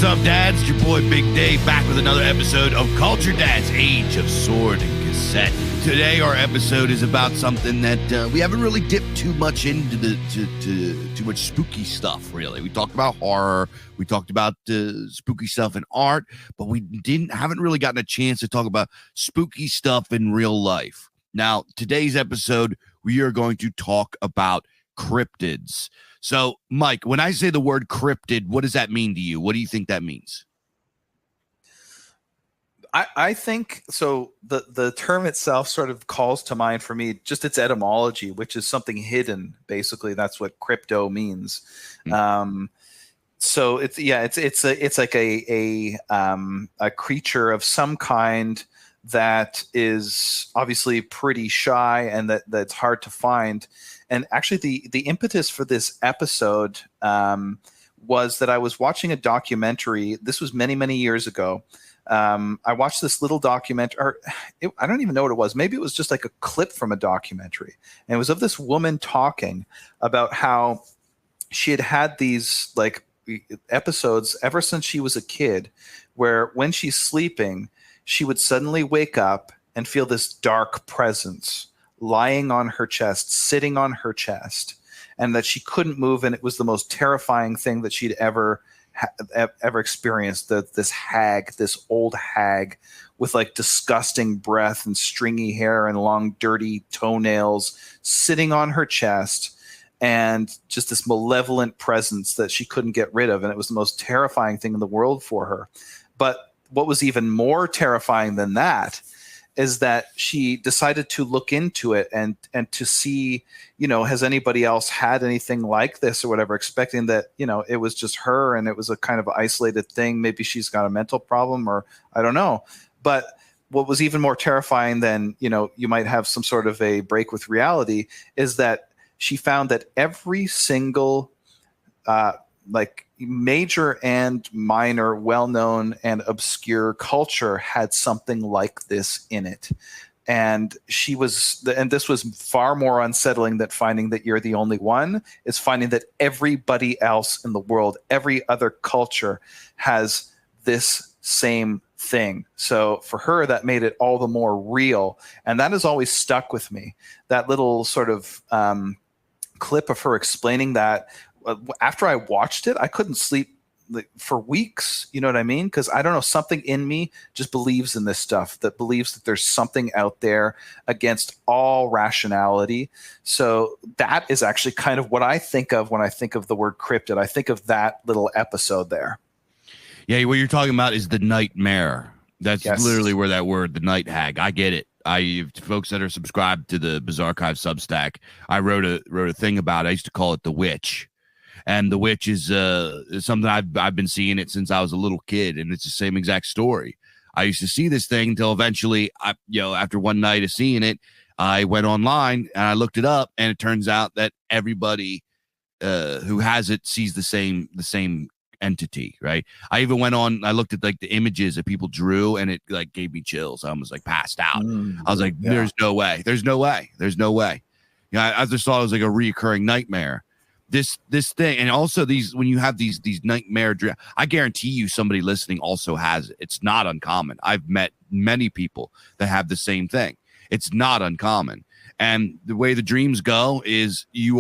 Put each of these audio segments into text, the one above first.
What's up, dads? It's your boy Big Dave back with another episode of Culture Dad's Age of Sword and Cassette. Today, our episode is about something that we haven't really dipped too much into too much spooky stuff. Really, we talked about horror, we talked about spooky stuff in art, but we haven't really gotten a chance to talk about spooky stuff in real life. Now, today's episode, we are going to talk about cryptids. So, Mike, when I say the word cryptid, what does that mean to you? What do you think that means? I think so. The term itself sort of calls to mind for me just its etymology, which is something hidden. Basically, that's what crypto means. Mm-hmm. So it's like a creature of some kind that is obviously pretty shy and that's hard to find. And actually, the impetus for this episode was that I was watching a documentary. This was many, many years ago. I watched this little documentary. I don't even know what it was. Maybe it was just like a clip from a documentary. And it was of this woman talking about how she had these like episodes ever since she was a kid, where when she's sleeping, she would suddenly wake up and feel this dark presence lying on her chest, sitting on her chest, and that she couldn't move. And it was the most terrifying thing that she'd ever experienced. This old hag with like disgusting breath and stringy hair and long, dirty toenails sitting on her chest, and just this malevolent presence that she couldn't get rid of. And it was the most terrifying thing in the world for her. But what was even more terrifying than that is that she decided to look into it and to see, has anybody else had anything like this or whatever, expecting that, it was just her and it was a kind of isolated thing. Maybe she's got a mental problem, or I don't know. But what was even more terrifying than, you might have some sort of a break with reality is that she found that every single major and minor, well-known and obscure culture had something like this in it. And this was far more unsettling than finding that you're the only one, is finding that everybody else in the world, every other culture has this same thing. So for her, that made it all the more real. And that has always stuck with me. That little sort of clip of her explaining that, after I watched it, I couldn't sleep for weeks. You know what I mean? Because I don't know, something in me just believes in this stuff, that believes that there's something out there against all rationality. So that is actually kind of what I think of when I think of the word cryptid. I think of that little episode there. Yeah, what you're talking about is the nightmare. That's literally where that word, the night hag, I get it. Folks that are subscribed to the Bizarre Archive Substack, I wrote a thing about it. I used to call it the witch. And the witch is something I've been seeing it since I was a little kid, and it's the same exact story. I used to see this thing until eventually, after one night of seeing it, I went online and I looked it up, and it turns out that everybody who has it sees the same entity, right? I even went on, I looked at like the images that people drew, and it like gave me chills. I was like passed out. I was like, there's no way. I just thought it was like a reoccurring nightmare. This thing, and also when you have these nightmare dreams, I guarantee you somebody listening also has it. It's not uncommon. I've met many people that have the same thing. It's not uncommon. And the way the dreams go is you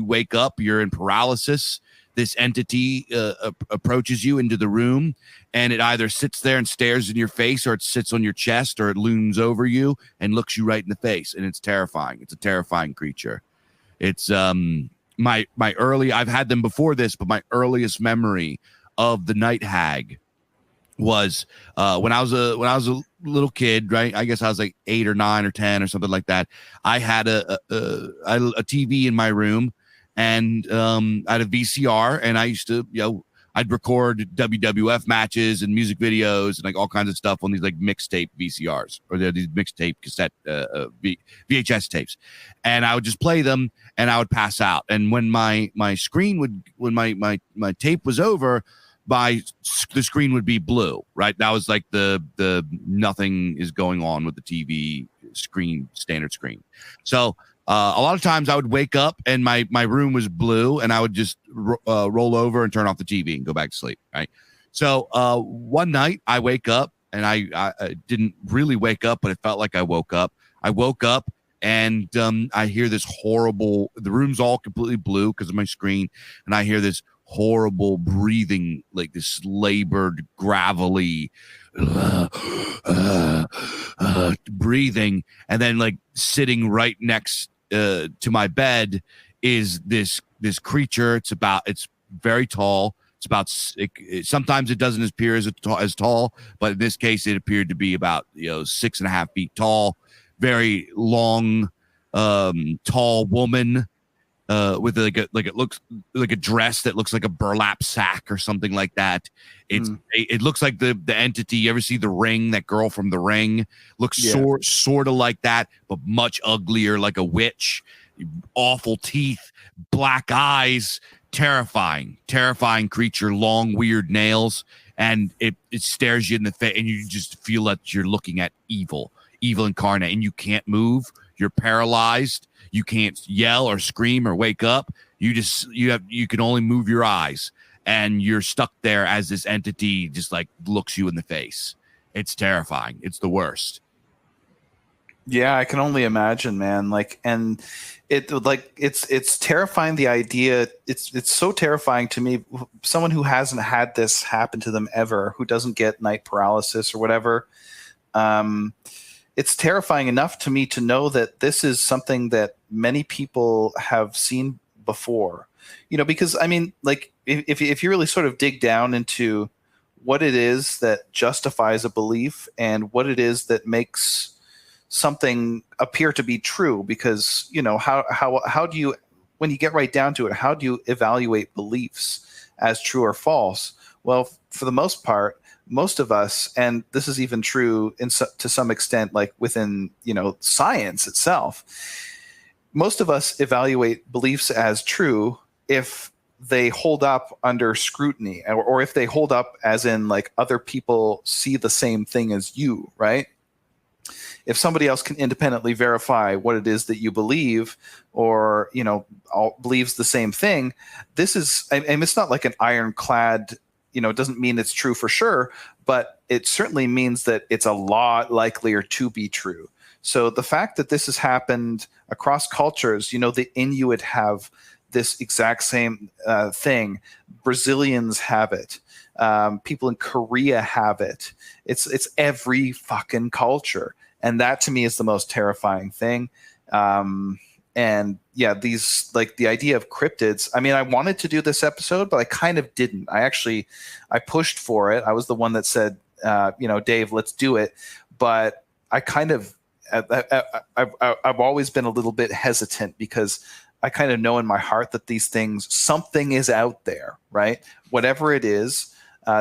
wake up, you're in paralysis. This entity approaches you into the room, and it either sits there and stares in your face, or it sits on your chest, or it looms over you and looks you right in the face. And it's terrifying. It's a terrifying creature. It's I've had them before this, but my earliest memory of the night hag was when I was a little kid, right? I guess I was like 8 or 9 or 10 or something like that. I had a TV in my room, and I had a VCR, and I used to, I'd record WWF matches and music videos and like all kinds of stuff on these like mixtape VCRs, or these mixtape cassette VHS tapes, and I would just play them, and I would pass out. And when my tape was over, the screen would be blue, right? That was like the nothing is going on with the TV screen, standard screen. So a lot of times I would wake up and my room was blue, and I would just roll over and turn off the TV and go back to sleep, right? So one night I wake up, and I didn't really wake up, but it felt like I woke up. I woke up, and I hear this horrible, the room's all completely blue because of my screen, and I hear this horrible breathing, like this labored, gravelly breathing. And then like sitting right next to my bed is this creature. It's very tall. It's about, sometimes it doesn't appear as tall, but in this case, it appeared to be about 6.5 feet tall, very long, tall woman, with it looks like a dress that looks like a burlap sack or something like that. It looks like the entity. You ever see The Ring? That girl from The Ring looks sort of like that, but much uglier, like a witch. Awful teeth, black eyes. Terrifying creature, long weird nails, and it stares you in the face, and you just feel that you're looking at evil incarnate, and you can't move. You're paralyzed. You can't yell or scream or wake up. You can only move your eyes, and you're stuck there as this entity just like looks you in the face. It's terrifying. It's the worst. Yeah, I can only imagine, man. And it's terrifying. The idea, it's so terrifying to me. Someone who hasn't had this happen to them ever, who doesn't get night paralysis or whatever. It's terrifying enough to me to know that this is something that many people have seen before. Because I mean, like if you really sort of dig down into what it is that justifies a belief and what it is that makes something appear to be true, because how do you, when you get right down to it, how do you evaluate beliefs as true or false? Well, for the most part, most of us, and this is even true to some extent, like within science itself, most of us evaluate beliefs as true if they hold up under scrutiny, or if they hold up as in like other people see the same thing as you, right? If somebody else can independently verify what it is that you believe, or believes the same thing, this is, and it's not like an ironclad, it doesn't mean it's true for sure, but it certainly means that it's a lot likelier to be true. So the fact that this has happened across cultures, the Inuit have this exact same thing. Brazilians have it. People in Korea have it. It's every fucking culture. And that to me is the most terrifying thing. And yeah, these, like the idea of cryptids, I mean, I wanted to do this episode, but I kind of didn't. I pushed for it. I was the one that said, Dave, let's do it. But I kind of, I've always been a little bit hesitant, because I kind of know in my heart that these things, something is out there, right? Whatever it is,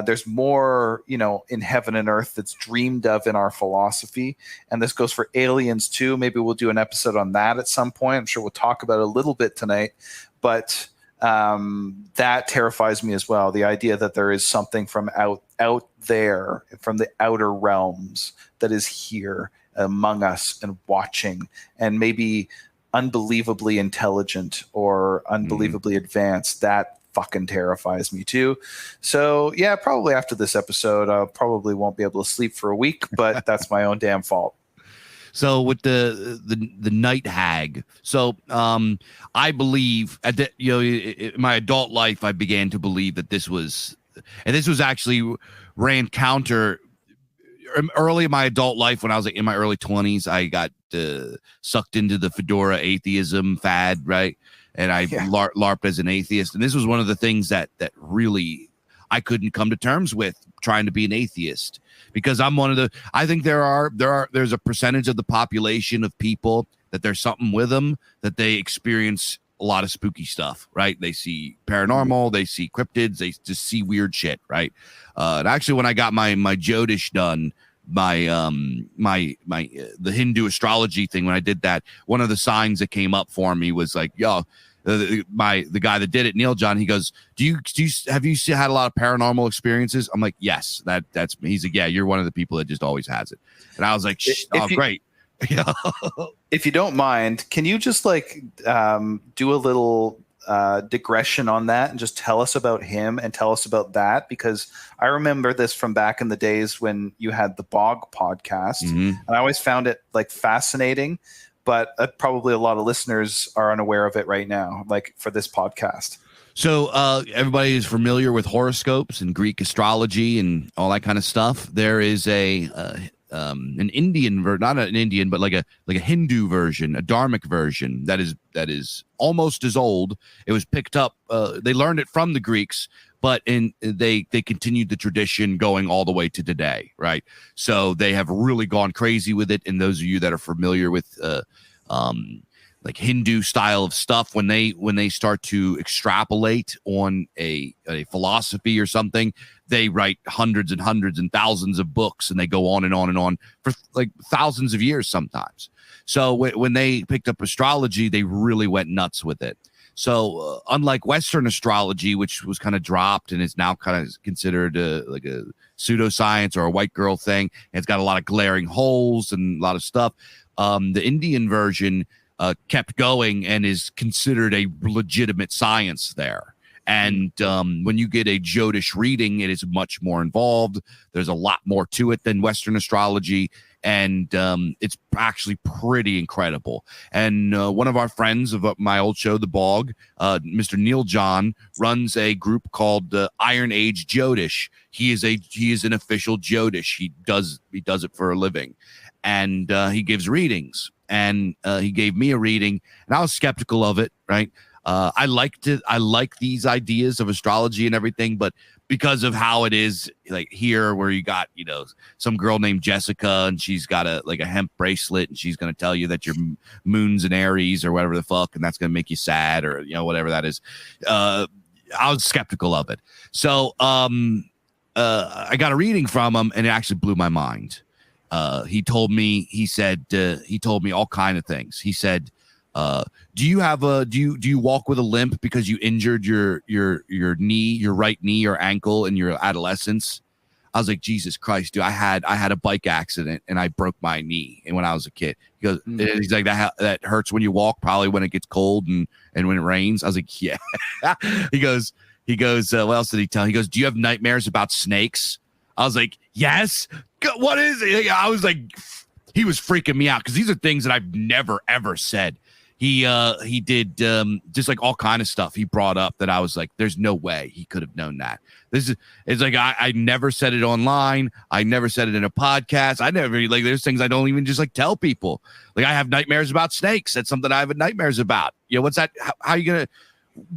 there's more, in heaven and earth that's dreamed of in our philosophy. And this goes for aliens too. Maybe we'll do an episode on that at some point. I'm sure we'll talk about it a little bit tonight, but that terrifies me as well. The idea that there is something from out there, from the outer realms, that is here among us and watching, and maybe unbelievably intelligent or unbelievably advanced. That fucking terrifies me too. So yeah, probably after this episode, I probably won't be able to sleep for a week, but that's my own damn fault. So with the night hag, so I believe in my adult life, I began to believe that this was actually ran counter. Early in my adult life, when I was in my early 20s, I got sucked into the fedora atheism fad, right? And I LARPed as an atheist. And this was one of the things that really I couldn't come to terms with, trying to be an atheist, because I'm one of the, I think there's a percentage of the population of people that there's something with them, that they experience a lot of spooky stuff, right? They see paranormal, they see cryptids, they just see weird shit, right? And actually, when I got my Jyotish done, the Hindu astrology thing, when I did that, one of the signs that came up for me was like, the guy that did it, Neil John, he goes, have you had a lot of paranormal experiences? I'm like, yes, that's me. He's like, yeah, you're one of the people that just always has it. And I was like, great. If you don't mind, can you just like do a little digression on that and just tell us about him and tell us about that? Because I remember this from back in the days when you had the Bog podcast, and I always found it like fascinating, but probably a lot of listeners are unaware of it right now, like for this podcast. So everybody is familiar with horoscopes and Greek astrology and all that kind of stuff. There is an Indian not an Indian, but like a Hindu version, a Dharmic version that is almost as old. It was picked up. They learned it from the Greeks, but they continued the tradition going all the way to today, right? So they have really gone crazy with it. And those of you that are familiar with like Hindu style of stuff, when they start to extrapolate on a philosophy or something, they write hundreds and hundreds and thousands of books, and they go on and on and on for like thousands of years sometimes. So when they picked up astrology, they really went nuts with it. So unlike Western astrology, which was kind of dropped and is now kind of considered like a pseudoscience or a white girl thing, and it's got a lot of glaring holes and a lot of stuff, the Indian version kept going and is considered a legitimate science there. And when you get a Jyotish reading, it is much more involved. There's a lot more to it than Western astrology. And it's actually pretty incredible. And one of our friends of my old show, The Bog, Mr. Neil John, runs a group called Iron Age Jyotish. He is an official Jyotish. He does it for a living. And he gives readings. And he gave me a reading, and I was skeptical of it, right? I like these ideas of astrology and everything, but because of how it is like here, where you got, some girl named Jessica, and she's got a hemp bracelet, and she's going to tell you that your moon's in Aries or whatever the fuck, and that's going to make you sad, or whatever that is. I was skeptical of it. So I got a reading from him, and it actually blew my mind. He told me all kind of things. He said, do you walk with a limp because you injured your knee, your right knee or ankle in your adolescence? I was like, Jesus Christ, dude, I had a bike accident and I broke my knee. And when I was a kid, he goes, he's like, that hurts when you walk, probably when it gets cold and when it rains. I was like, yeah. He goes, what else did he tell? He goes, do you have nightmares about snakes? I was like, yes. What is it? I was like, he was freaking me out because these are things that I've never ever said. He did just like all kind of stuff he brought up that I was like, there's no way he could have known that. It's like I never said it online. I never said it in a podcast. I never there's things I don't even just like tell people. Like I have nightmares about snakes. That's something I have nightmares about. What's that? How you gonna?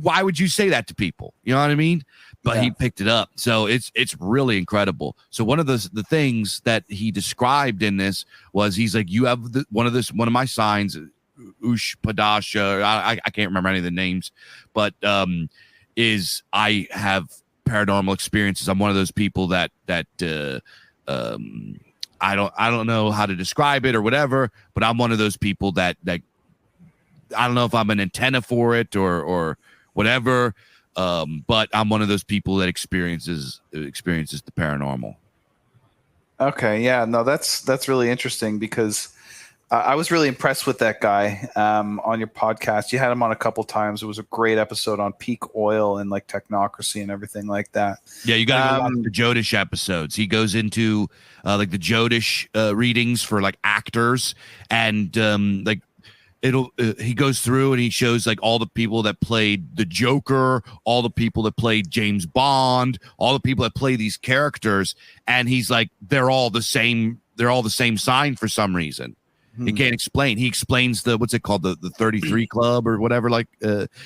Why would you say that to people? You know what I mean? But he picked it up. So it's really incredible. So one of the things that he described in this was he's like, you have one of my signs, Padasha. I can't remember any of the names, but is I have paranormal experiences. I'm one of those people that I don't know how to describe it or whatever, but I'm one of those people that I don't know if I'm an antenna for it or whatever. But I'm one of those people that experiences the paranormal. Okay. Yeah, no, that's really interesting because I was really impressed with that guy on your podcast. You had him on a couple times. It was a great episode on peak oil and like technocracy and everything like that. Yeah, you got to go watch the Jyotish episodes. He goes into like the Jyotish readings for like actors and like he goes through and he shows like all the people that played the Joker, all the people that played James Bond, all the people that play these characters, and he's like, they're all the same sign for some reason. He can't explain. He explains what's it called, the 33 Club or whatever, like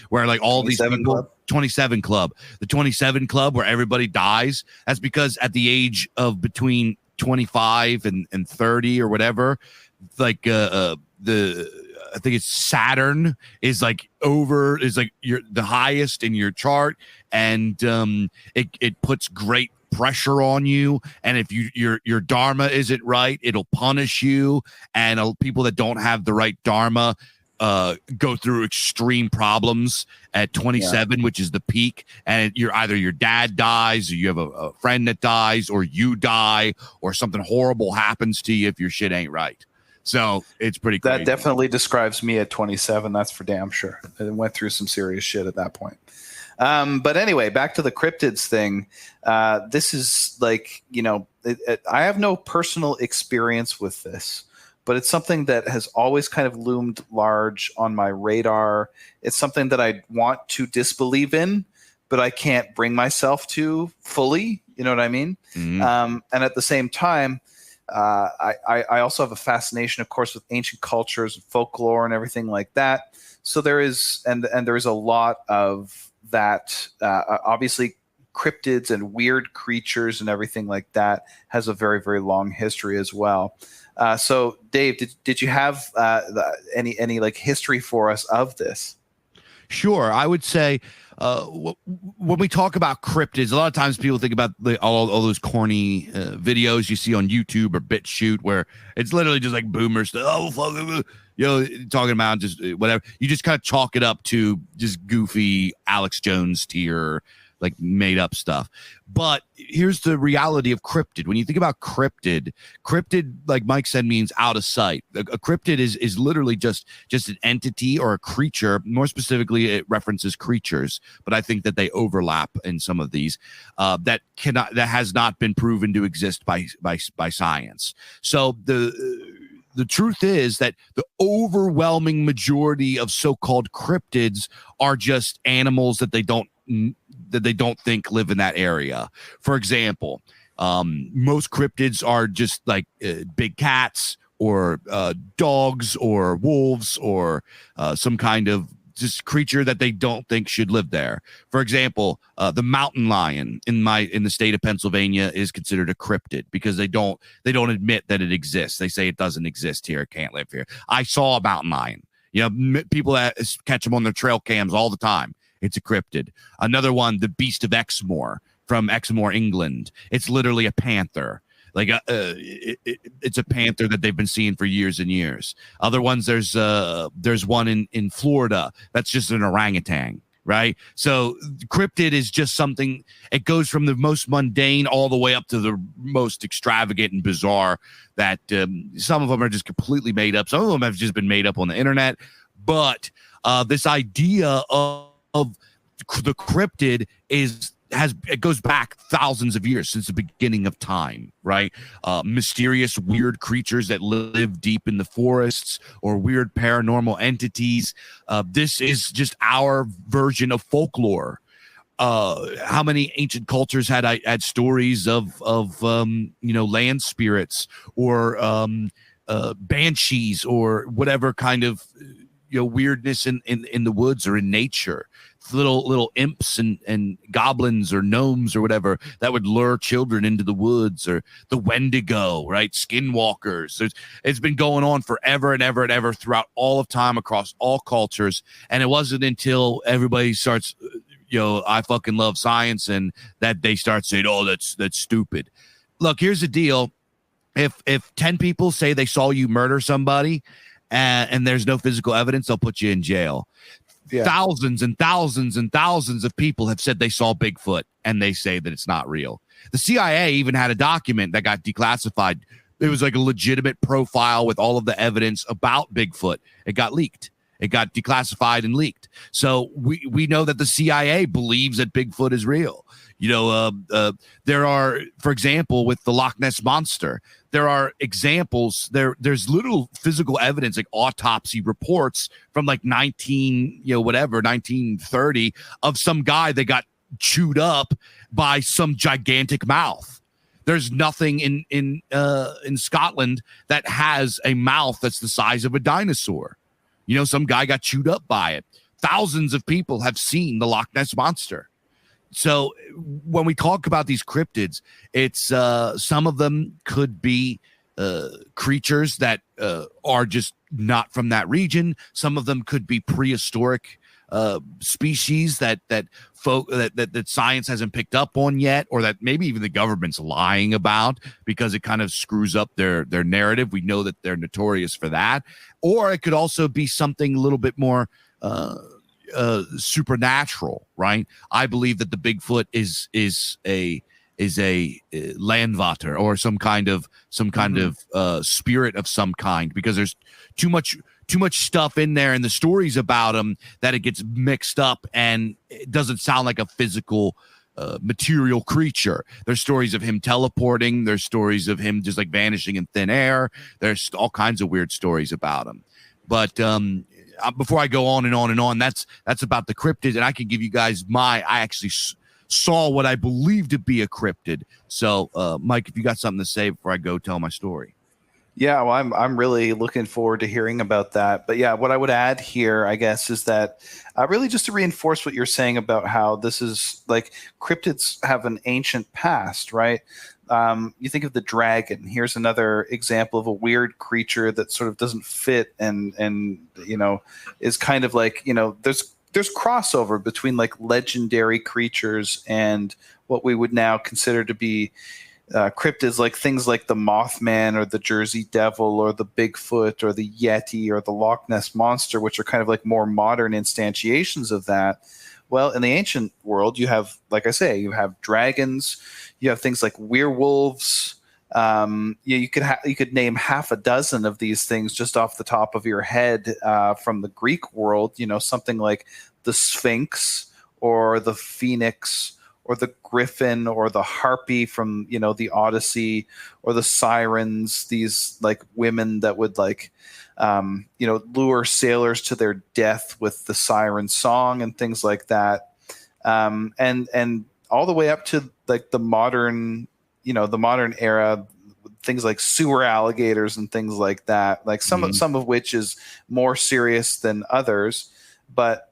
where like all these people Club. 27 Club, the 27 Club where everybody dies. That's because at the age of between 25 and 30 or whatever, like I think it's Saturn is like the highest in your chart, and it puts great pressure on you, and if your dharma isn't right, it'll punish you, and people that don't have the right dharma go through extreme problems at 27, which is the peak, and either your dad dies or you have a friend that dies or you die or something horrible happens to you if your shit ain't right. So it's pretty crazy. That definitely describes me at 27. That's for damn sure. I went through some serious shit at that point. But anyway, back to the cryptids thing. This is like, I have no personal experience with this, but it's something that has always kind of loomed large on my radar. It's something that I want to disbelieve in, but I can't bring myself to fully. You know what I mean? Mhm. And at the same time, I also have a fascination, of course, with ancient cultures and folklore and everything like that. So there is, and there is a lot of that. Obviously, cryptids and weird creatures and everything like that has a very, very long history as well. So, Dave, did you have any like history for us of this? Sure. I would say when we talk about cryptids, a lot of times people think about all those corny videos you see on YouTube or BitChute where it's literally just like boomer stuff. Oh, fuck, talking about just whatever. You just kind of chalk it up to just goofy Alex Jones tier, like made up stuff. But here's the reality of cryptid. When you think about cryptid, like Mike said, means out of sight. A cryptid is literally just an entity or a creature. More specifically, it references creatures, but I think that they overlap in some of these that has not been proven to exist by science. So the truth is that the overwhelming majority of so-called cryptids are just animals that they don't think live in that area. For example, most cryptids are just like big cats or dogs or wolves or some kind of just creature that they don't think should live there. For example, the mountain lion in the state of Pennsylvania is considered a cryptid because they don't admit that it exists. They say it doesn't exist here, it can't live here. I saw a mountain lion. People that catch them on their trail cams all the time. It's a cryptid. Another one, the Beast of Exmoor from Exmoor, England. It's literally a panther. Like it's a panther that they've been seeing for years and years. Other ones, there's one in Florida that's just an orangutan, right? So cryptid is just something. It goes from the most mundane all the way up to the most extravagant and bizarre. That some of them are just completely made up. Some of them have just been made up on the internet. But this idea of the cryptid it goes back thousands of years, since the beginning of time, right? Mysterious, weird creatures that live deep in the forests or weird paranormal entities. This is just our version of folklore. How many ancient cultures had stories of land spirits or banshees or whatever kind of weirdness in the woods or in nature, little imps and goblins or gnomes or whatever that would lure children into the woods, or the Wendigo, right? Skinwalkers. It's been going on forever and ever and ever throughout all of time across all cultures. And it wasn't until everybody starts, I fucking love science, and that they start saying, oh, that's stupid. Look, here's the deal. If 10 people say they saw you murder somebody, and there's no physical evidence, they'll put you in jail. Yeah. Thousands and thousands and thousands of people have said they saw Bigfoot, and they say that it's not real. The CIA even had a document that got declassified. It was like a legitimate profile with all of the evidence about Bigfoot. It got leaked. It got declassified and leaked. So we know that the CIA believes that Bigfoot is real. There are, for example, with the Loch Ness Monster, there are examples. There's little physical evidence, like autopsy reports from like 1930 of some guy that got chewed up by some gigantic mouth. There's nothing in Scotland that has a mouth that's the size of a dinosaur. Some guy got chewed up by it. Thousands of people have seen the Loch Ness Monster. So when we talk about these cryptids, it's some of them could be creatures that are just not from that region. Some of them could be prehistoric species that science hasn't picked up on yet, or that maybe even the government's lying about because it kind of screws up their narrative. We know that they're notorious for that. Or it could also be something a little bit more supernatural, right? I believe that the Bigfoot is a landvater, or some kind of spirit of some kind, because there's too much stuff in there and the stories about him that it gets mixed up and it doesn't sound like a physical material creature. There's stories of him teleporting. There's stories of him just like vanishing in thin air. There's all kinds of weird stories about him. But before I go on and on and on, that's about the cryptid, and I can give you guys I actually saw what I believe to be a cryptid. So, Mike, if you got something to say before I go tell my story. Yeah, well, I'm really looking forward to hearing about that. But yeah, what I would add here, I guess, is that really just to reinforce what you're saying about how this is like cryptids have an ancient past, right? You think of the dragon. Here's another example of a weird creature that sort of doesn't fit and is kind of like, there's crossover between like legendary creatures and what we would now consider to be cryptids, like things like the Mothman or the Jersey Devil or the Bigfoot or the Yeti or the Loch Ness Monster, which are kind of like more modern instantiations of that. Well, in the ancient world, you have, like I say, you have dragons, you have things like werewolves. You could name half a dozen of these things just off the top of your head from the Greek world. Something like the Sphinx or the Phoenix or the Griffin or the Harpy from the Odyssey, or the Sirens. These like women that would like lure sailors to their death with the siren song and things like that, and all the way up to like the modern era, things like sewer alligators and things like that. Like some of which is more serious than others, but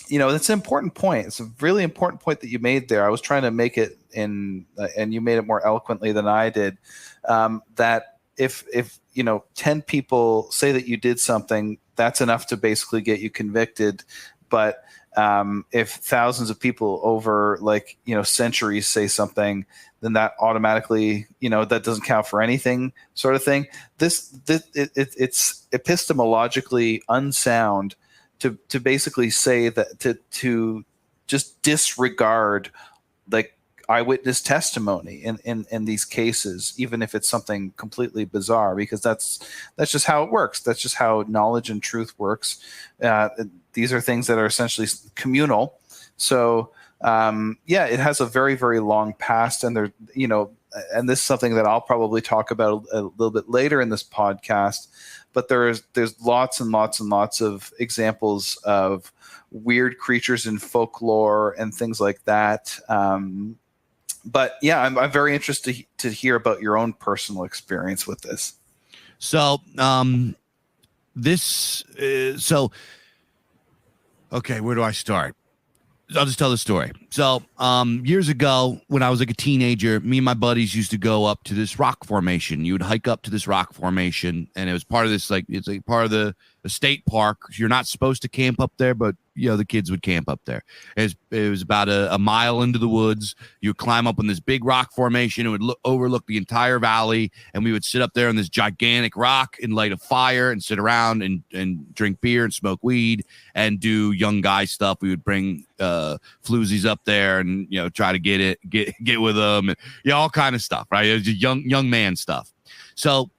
it's an important point. It's a really important point that you made there. I was trying to make it and you made it more eloquently than I did. That if 10 people say that you did something, that's enough to basically get you convicted. But if thousands of people over centuries say something, then that automatically, that doesn't count for anything, sort of thing. It's epistemologically unsound to basically say that to just disregard like eyewitness testimony in these cases, even if it's something completely bizarre, because that's just how it works. That's just how knowledge and truth works. These are things that are essentially communal. So it has a very, very long past, and and this is something that I'll probably talk about a little bit later in this podcast. But there's lots and lots and lots of examples of weird creatures in folklore and things like that. But yeah, I'm very interested to hear about your own personal experience with this. So okay, where do I start? I'll just tell the story. So years ago, when I was like a teenager, me and my buddies used to go up to this rock formation. You would hike up to this rock formation, and it was part of this, it's like part of the state park. You're not supposed to camp up there, but the kids would camp up there. It was about a mile into the woods. You would climb up on this big rock formation. It would overlook the entire valley, and we would sit up there on this gigantic rock and light a fire and sit around and drink beer and smoke weed and do young guy stuff. We would bring floozies up there and try to get with them, and all kind of stuff, right? It was just young man stuff. So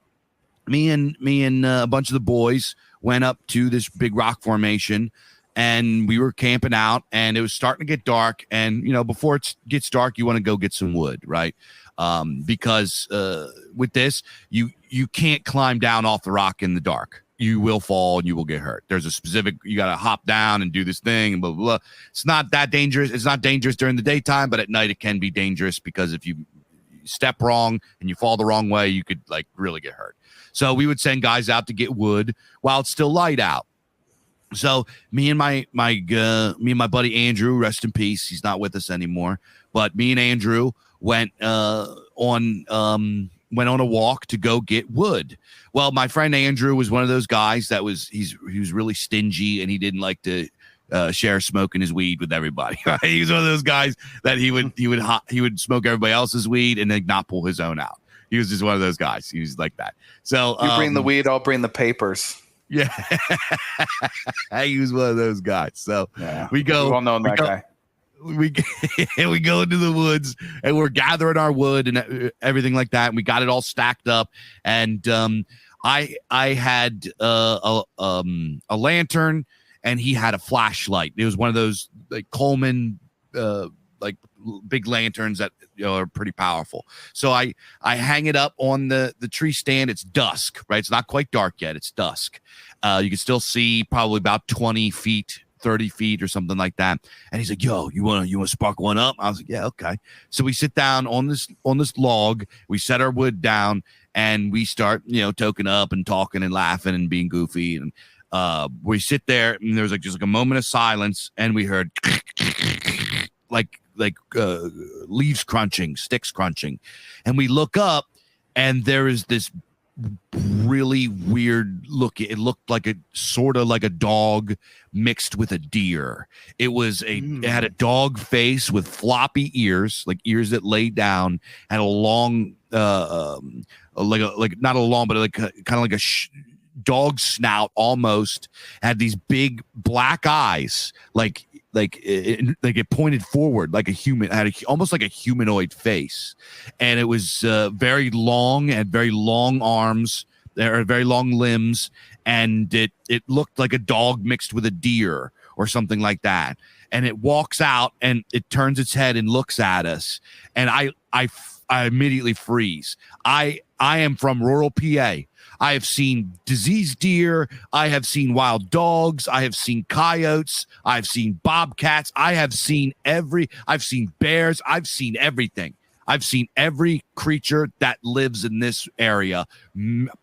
me and a bunch of the boys went up to this big rock formation, and we were camping out, and it was starting to get dark. And before it gets dark, you want to go get some wood, right? Because with this, you can't climb down off the rock in the dark. You will fall and you will get hurt. There's a specific, you got to hop down and do this thing and blah, blah, blah. It's not that dangerous. It's not dangerous during the daytime, but at night it can be dangerous, because if you step wrong and you fall the wrong way, you could really get hurt. So we would send guys out to get wood while it's still light out. So me and my buddy Andrew, rest in peace, he's not with us anymore, but me and Andrew went on a walk to go get wood. Well, my friend Andrew was one of those guys that he was really stingy, and he didn't like to share smoking his weed with everybody. Right? He was one of those guys that he would smoke everybody else's weed and then not pull his own out. He was just one of those guys. He was like that. So you bring the weed, I'll bring the papers. Yeah, he was one of those guys. So yeah, we go. Well known that guy. we we go into the woods and we're gathering our wood and everything like that, and we got it all stacked up. And I had a lantern, and he had a flashlight. It was one of those like Coleman like big lanterns that are pretty powerful. So I hang it up on the tree stand. It's dusk, right? It's not quite dark yet. It's dusk. You can still see probably about 20 feet, 30 feet or something like that. And he's like, yo, you want to spark one up? I was like, yeah, okay. So we sit down on this log, we set our wood down, and we start, toking up and talking and laughing and being goofy. And we sit there, and there was just a moment of silence, and we heard like leaves crunching, sticks crunching. And we look up, and there is this really weird look. It looked like a sort of like a dog mixed with a deer. It had a dog face with floppy ears, like ears that lay down, had a long like not a long, but like kind of like a dog snout almost, had these big black eyes, like it pointed forward like a human, had almost like a humanoid face, and it was very long, and very long arms, there are very long limbs, and it looked like a dog mixed with a deer or something like that. And it walks out, and it turns its head and looks at us, and I immediately freeze. I am from rural PA. I have seen diseased deer. I have seen wild dogs. I have seen coyotes. I've seen bobcats. I've seen bears. I've seen everything. I've seen every creature that lives in this area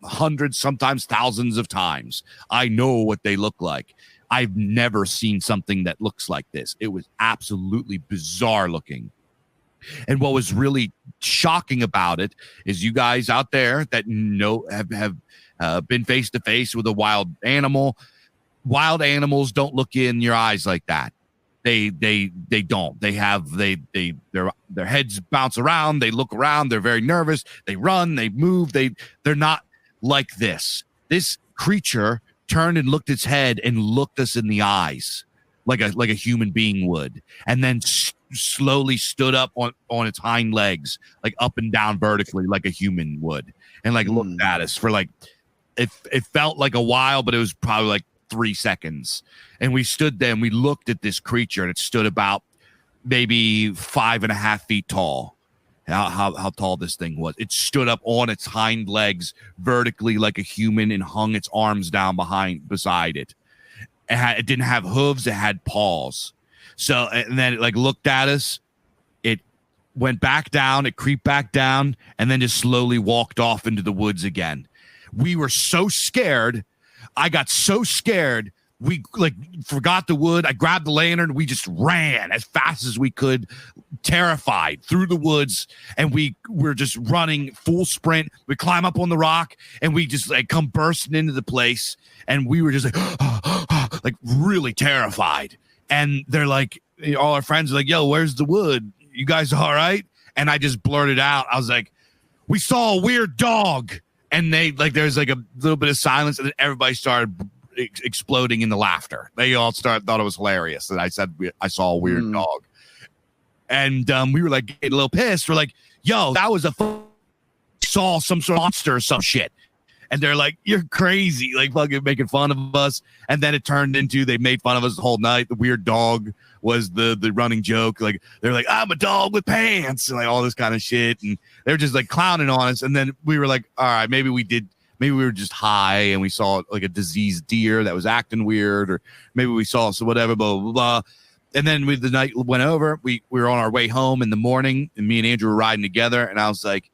hundreds, sometimes thousands of times. I know what they look like. I've never seen something that looks like this. It was absolutely bizarre looking. And what was really shocking about it is, you guys out there that have been face to face with a wild animal. Wild animals don't look in your eyes like that. They don't. Their heads bounce around. They look around. They're very nervous. They run. They move. They're not like this. This creature turned and looked its head and looked us in the eyes like a human being would, and then slowly stood up on its hind legs, like up and down vertically like a human would, and like looked at us for like it felt like a while, but it was probably like 3 seconds. And we stood there and we looked at this creature, and it stood about maybe 5.5 feet tall. How tall this thing was. It stood up on its hind legs vertically like a human and hung its arms down beside it. It didn't have hooves, it had paws. So, and then it like looked at us, it went back down, it creeped back down, and then just slowly walked off into the woods again. We were so scared. I got so scared. We like forgot the wood. I grabbed the lantern. We just ran as fast as we could, terrified, through the woods. And we're just running full sprint. We climb up on the rock, and we just like come bursting into the place. And we were just like, like really terrified. And they're like, all our friends are like, yo, where's the wood? You guys all right? And I just blurted out. I was like, we saw a weird dog. And they like, there's like a little bit of silence, and then everybody started exploding in the laughter. They all thought it was hilarious. And I said, I saw a weird dog. And we were like getting a little pissed. We're like, yo, that was saw some sort of monster or some shit. And they're like, you're crazy, like fucking making fun of us. And then it turned into, they made fun of us the whole night. The weird dog was the running joke. Like, they're like, I'm a dog with pants, and like all this kind of shit. And they were just like clowning on us. And then we were like, all right, maybe we were just high and we saw like a diseased deer that was acting weird, or maybe we saw some whatever, blah, blah, blah. And then the night went over. We were on our way home in the morning, and me and Andrew were riding together. And I was like,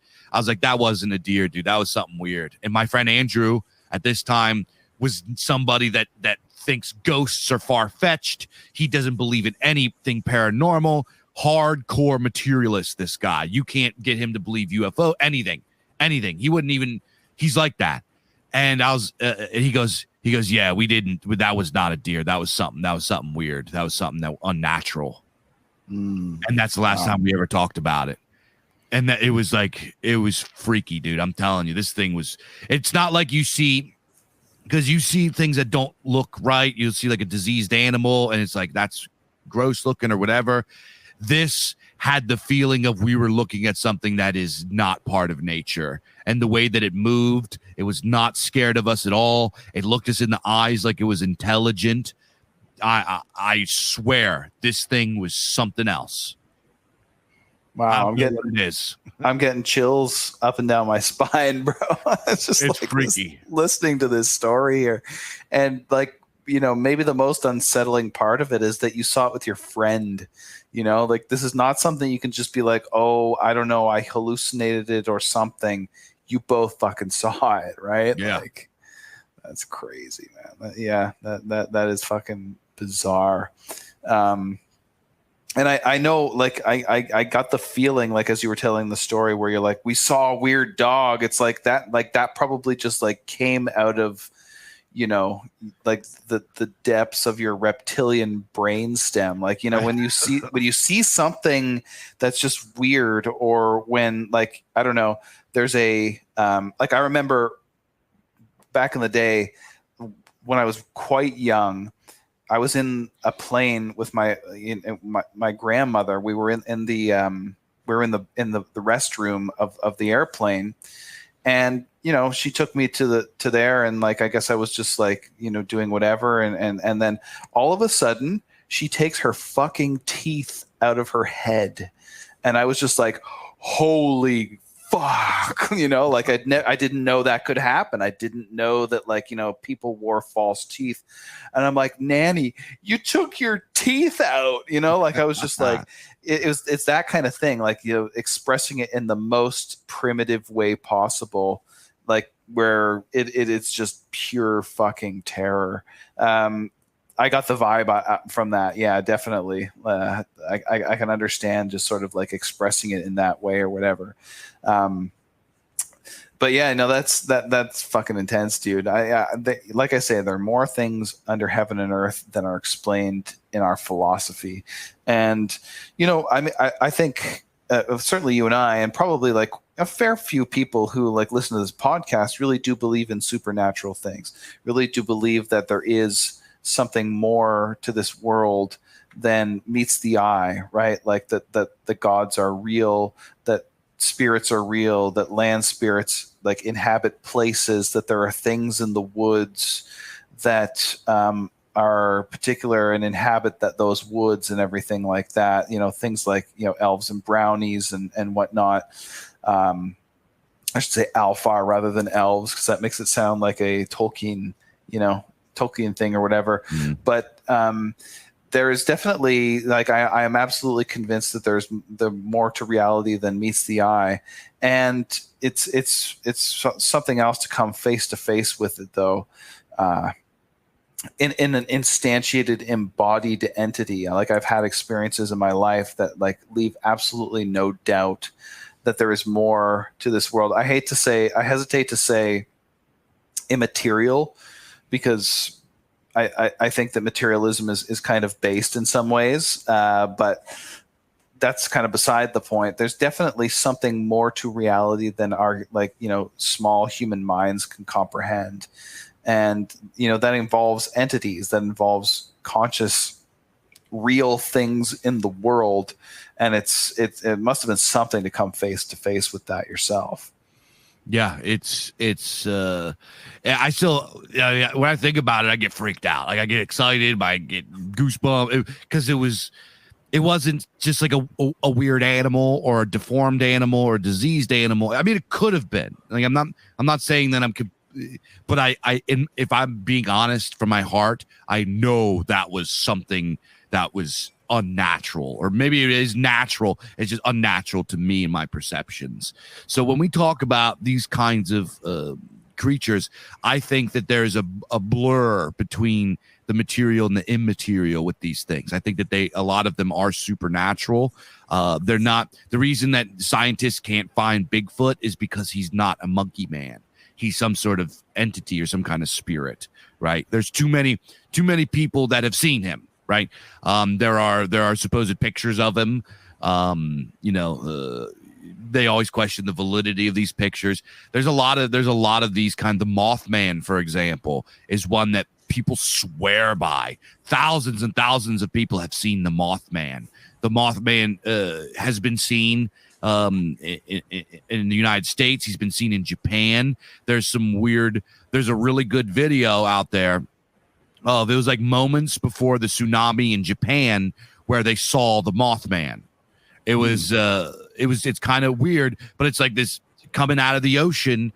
that wasn't a deer, dude. That was something weird. And my friend Andrew at this time was somebody that thinks ghosts are far-fetched. He doesn't believe in anything paranormal. Hardcore materialist, this guy. You can't get him to believe UFO, anything. He wouldn't even, he's like that. And he goes, yeah, we didn't, that was not a deer. That was something weird. That was something that unnatural. And that's the last time we ever talked about it. And that it was freaky, dude. I'm telling you, this thing was, it's not like you see, because you see things that don't look right. You'll see like a diseased animal, and it's like, that's gross looking or whatever. This had the feeling of we were looking at something that is not part of nature. And the way that it moved, it was not scared of us at all. It looked us in the eyes like it was intelligent. I swear this thing was something else. Wow, I'm getting chills up and down my spine, bro. It's like freaky listening to this story here. And like, you know, maybe the most unsettling part of it is that you saw it with your friend. You know, like this is not something you can just be like, oh, I don't know, I hallucinated it or something. You both fucking saw it, right? Yeah. Like, that's crazy, man. That is fucking bizarre. And I know, like, I got the feeling, like, as you were telling the story where you're like, we saw a weird dog. It's like that probably just like came out of, you know, like the depths of your reptilian brainstem. Like, you know, when you see something that's just weird, or when, like, I don't know, there's a, like, I remember back in the day when I was quite young, I was in a plane with my grandmother. We were in the restroom of the airplane, and you know, she took me to there, and like, I guess I was just like, you know, doing whatever, and then all of a sudden she takes her fucking teeth out of her head, and I was just like, holy fuck, you know, like I didn't know that could happen. I didn't know that, like, you know, people wore false teeth, and I'm like, Nanny, you took your teeth out, you know, like I was just like, it's that kind of thing, like, you know, expressing it in the most primitive way possible, like where it's just pure fucking terror. I got the vibe from that. Yeah, definitely. I can understand just sort of like expressing it in that way or whatever. But yeah, no, that's fucking intense, dude. Like I say, there are more things under heaven and earth than are explained in our philosophy. And, you know, I mean, I think certainly you and I, and probably like a fair few people who like listen to this podcast, really do believe in supernatural things, really do believe that there is something more to this world than meets the eye, right? Like that the gods are real, that spirits are real, that land spirits like inhabit places, that there are things in the woods that are particular and inhabit those woods and everything like that. You know, things like, you know, elves and brownies and whatnot. I should say alpha rather than elves, because that makes it sound like a Tolkien thing or whatever. Mm. But there is definitely, like, I am absolutely convinced that there's more to reality than meets the eye, and it's something else to come face to face with it, though. In an instantiated, embodied entity. Like, I've had experiences in my life that like leave absolutely no doubt that there is more to this world. I hesitate to say immaterial, because I think that materialism is kind of based in some ways, but that's kind of beside the point. There's definitely something more to reality than our, like, you know, small human minds can comprehend. And, you know, that involves entities, that involves conscious, real things in the world. And it must have been something to come face to face with that yourself. Yeah, it's I still, when I think about it, I get freaked out. Like, I get excited, I get goosebumps, because it wasn't just like a weird animal or a deformed animal or a diseased animal. I mean, it could have been. Like, I'm not saying that but if I'm being honest from my heart, I know that was something that was unnatural, or maybe it is natural. It's just unnatural to me and my perceptions. So when we talk about these kinds of creatures, I think that there's a blur between the material and the immaterial with these things. I think that a lot of them are supernatural. They're not. The reason that scientists can't find Bigfoot is because he's not a monkey man. He's some sort of entity or some kind of spirit, right? There's too many people that have seen him, right? There are supposed pictures of him. They always question the validity of these pictures. There's a lot of these kind of, the Mothman, for example, is one that people swear by. Thousands and thousands of people have seen the Mothman. The Mothman has been seen in the United States. He's been seen in Japan. There's a really good video out there. There was like moments before the tsunami in Japan where they saw the Mothman. It's kind of weird, but it's like this coming out of the ocean.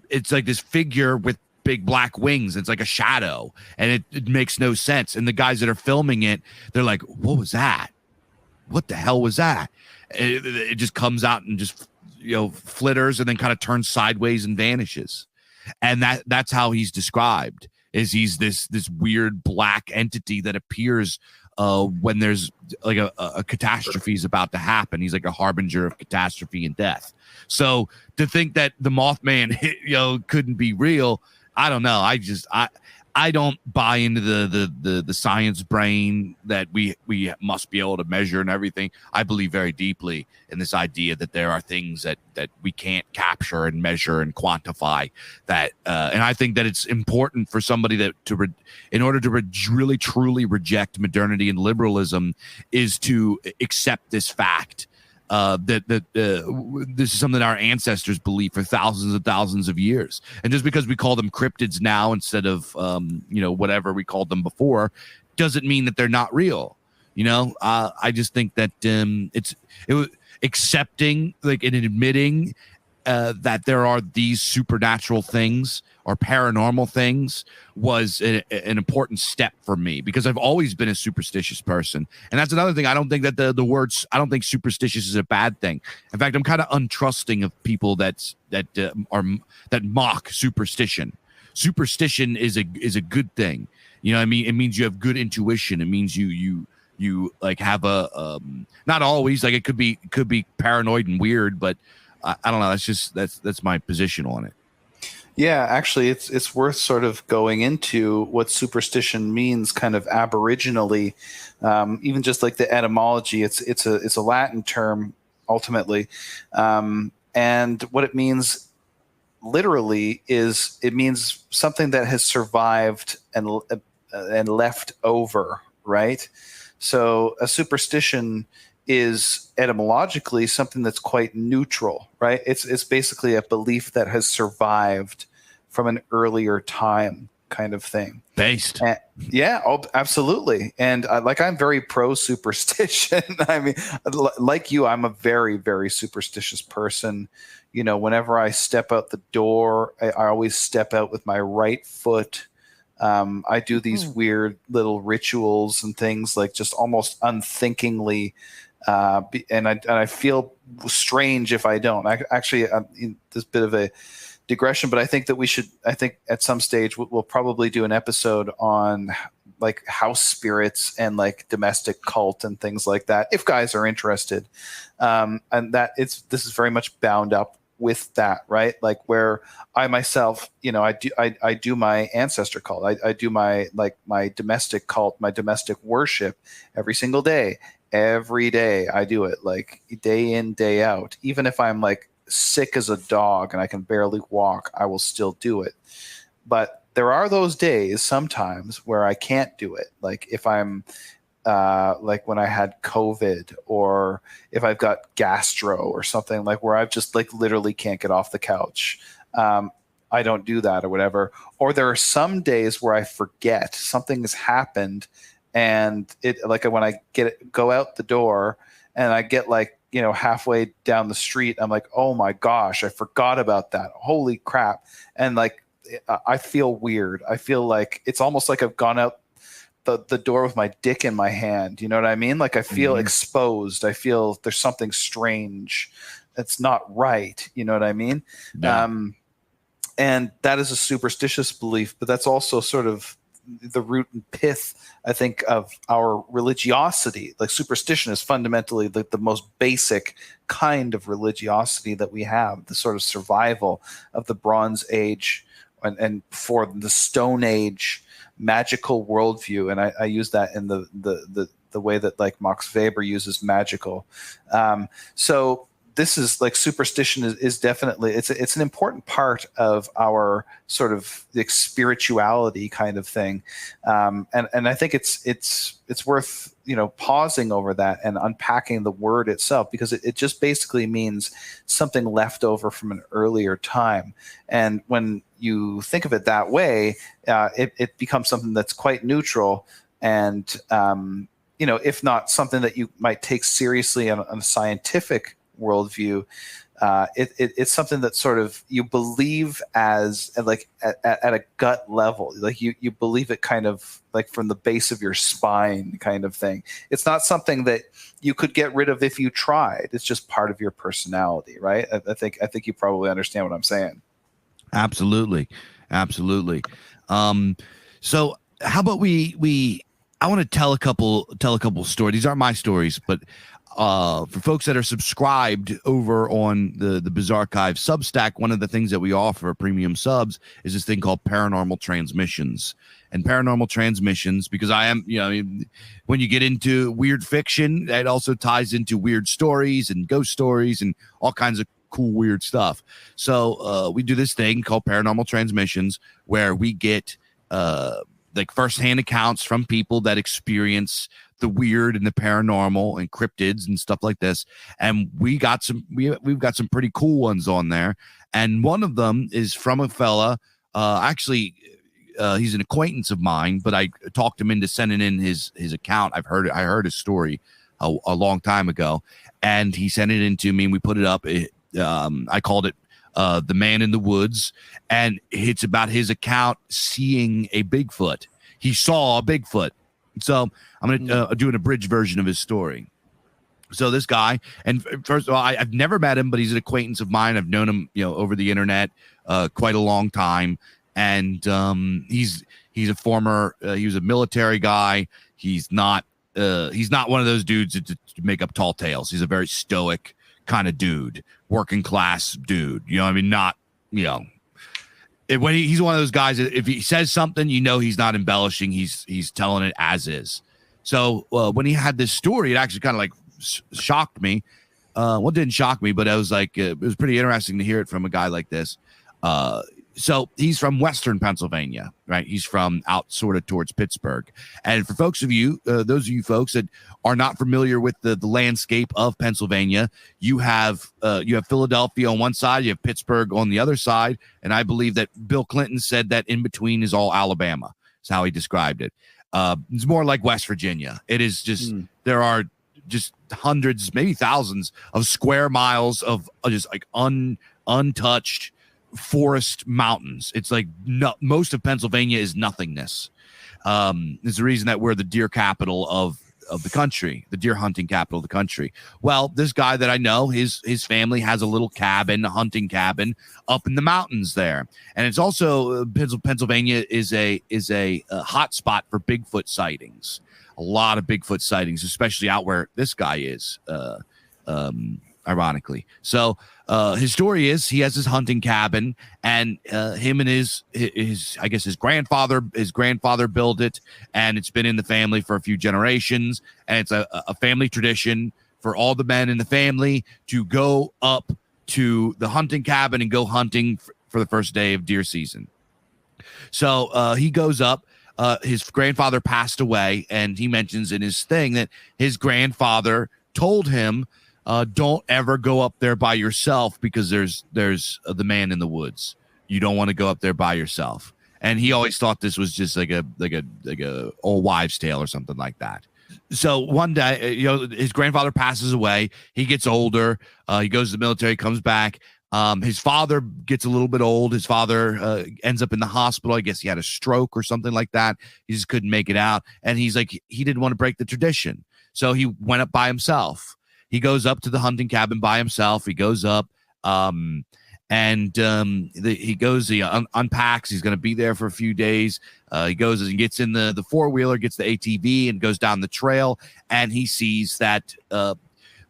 It's like this figure with big black wings. It's like a shadow, and it makes no sense. And the guys that are filming it, they're like, what was that? What the hell was that? It just comes out and just, flitters and then kind of turns sideways and vanishes. And that's how he's described, is he's this weird black entity that appears when there's like a catastrophe is about to happen. He's like a harbinger of catastrophe and death. So to think that the Mothman, couldn't be real, I don't know. I don't buy into the science brain that we must be able to measure and everything. I believe very deeply in this idea that there are things that we can't capture and measure and quantify. And I think that it's important for somebody in order to really truly reject modernity and liberalism, is to accept this fact. That this is something that our ancestors believed for thousands and thousands of years. And just because we call them cryptids now instead of whatever we called them before, doesn't mean that they're not real. I just think that it was accepting, like, and admitting that there are these supernatural things or paranormal things was an important step for me, because I've always been a superstitious person. And that's another thing. I don't think that I don't think superstitious is a bad thing. In fact, I'm kind of untrusting of people that mock superstition. Superstition is a good thing. You know what I mean? It means you have good intuition. It means you like have not always, like, it could be paranoid and weird, but I don't know. That's my position on it. Yeah, actually, it's worth sort of going into what superstition means, kind of aboriginally, even just like the etymology. It's a Latin term ultimately, and what it means literally is it means something that has survived and left over, right? So a superstition is etymologically something that's quite neutral, right? It's basically a belief that has survived from an earlier time, kind of thing. Based. Yeah, absolutely. And I'm very pro superstition. I mean, like you, I'm a very, very superstitious person. Whenever I step out the door, I always step out with my right foot. I do these weird little rituals and things, like just almost unthinkingly. And I feel strange if I don't. Actually, this bit of a digression, but I think that I think at some stage we'll probably do an episode on like house spirits and like domestic cult and things like that, if guys are interested. And this is very much bound up with that, right? Like, where I myself, I do my ancestor cult. I do my domestic cult, my domestic worship every single day. Every day I do it, like day in, day out. Even if I'm like sick as a dog and I can barely walk, I will still do it. But there are those days sometimes where I can't do it. Like if I'm like when I had COVID, or if I've got gastro or something, like where I've just like literally can't get off the couch. I don't do that or whatever. Or there are some days where I forget something has happened, and it, like, when I go out the door and I get like, halfway down the street, I'm like, oh my gosh, I forgot about that. Holy crap. And like, I feel weird. I feel like it's almost like I've gone out the door with my dick in my hand. You know what I mean? Like I feel exposed. I feel there's something strange that's not right. You know what I mean? Yeah. And that is a superstitious belief, but that's also sort of the root and pith, I think, of our religiosity. Like superstition is fundamentally the most basic kind of religiosity that we have, the sort of survival of the Bronze Age and for the Stone Age magical worldview. And I use that in the way that like Max Weber uses magical. So this is like superstition is definitely it's an important part of our sort of like spirituality kind of thing, and I think it's worth pausing over that and unpacking the word itself, because it just basically means something left over from an earlier time. And when you think of it that way, it becomes something that's quite neutral and if not something that you might take seriously on a scientific worldview, it's something that sort of you believe as like at a gut level, like you believe it kind of like from the base of your spine kind of thing. It's not something that you could get rid of if you tried. It's just part of your personality, right? I think you probably understand what I'm saying. Absolutely. So how about I want to tell a couple stories. These aren't my stories, but for folks that are subscribed over on the Bizarre Archive Substack, one of the things that we offer premium subs is this thing called Paranormal Transmissions. And Paranormal Transmissions, because I am, when you get into weird fiction, it also ties into weird stories and ghost stories and all kinds of cool, weird stuff. So we do this thing called Paranormal Transmissions, where we get like firsthand accounts from people that experience the weird and the paranormal and cryptids and stuff like this. And we've got some pretty cool ones on there. And one of them is from a fella, he's an acquaintance of mine, but I talked him into sending in his account. I heard his story a long time ago, and he sent it in to me and we put it up. I called it The Man in the Woods, and it's about his account seeing a Bigfoot. He saw a Bigfoot. So I'm going to do an abridged version of his story. So this guy, and first of all, I've never met him, but he's an acquaintance of mine. I've known him, over the internet quite a long time. And he's a former, he was a military guy. He's not one of those dudes to make up tall tales. He's a very stoic kind of dude, working class dude. Not, when he's one of those guys that if he says something, he's not embellishing. He's telling it as is. So when he had this story, it actually kind of like shocked me. It didn't shock me, but I was like, it was pretty interesting to hear it from a guy like this. So he's from Western Pennsylvania, right? He's from out sort of towards Pittsburgh. And for those of you folks that are not familiar with the landscape of Pennsylvania, you have Philadelphia on one side, you have Pittsburgh on the other side. And I believe that Bill Clinton said that in between is all Alabama. That's how he described it. It's more like West Virginia. It is just, there are just hundreds, maybe thousands of square miles of just like untouched forest mountains. It's like most of Pennsylvania is nothingness. It's the reason that we're the deer capital of the country, the deer hunting capital of the country. Well, this guy that I know, his family has a little cabin, a hunting cabin up in the mountains there. And it's also Pennsylvania is a hot spot for Bigfoot sightings. A lot of Bigfoot sightings, especially out where this guy is, ironically. So his story is he has his hunting cabin, and him and his I guess his grandfather built it, and it's been in the family for a few generations, and it's a family tradition for all the men in the family to go up to the hunting cabin and go hunting for the first day of deer season. So he goes up. His grandfather passed away, and he mentions in his thing that his grandfather told him, don't ever go up there by yourself, because there's the man in the woods. You don't want to go up there by yourself. And he always thought this was just like a old wives' tale or something like that. So one day, his grandfather passes away. He gets older. He goes to the military, comes back. His father gets a little bit old. His father ends up in the hospital. I guess he had a stroke or something like that. He just couldn't make it out. And he's like, he didn't want to break the tradition. So he went up by himself. He goes up to the hunting cabin by himself. He goes up he unpacks. He's going to be there for a few days. He goes and gets in the four-wheeler, gets the ATV, and goes down the trail. And he sees that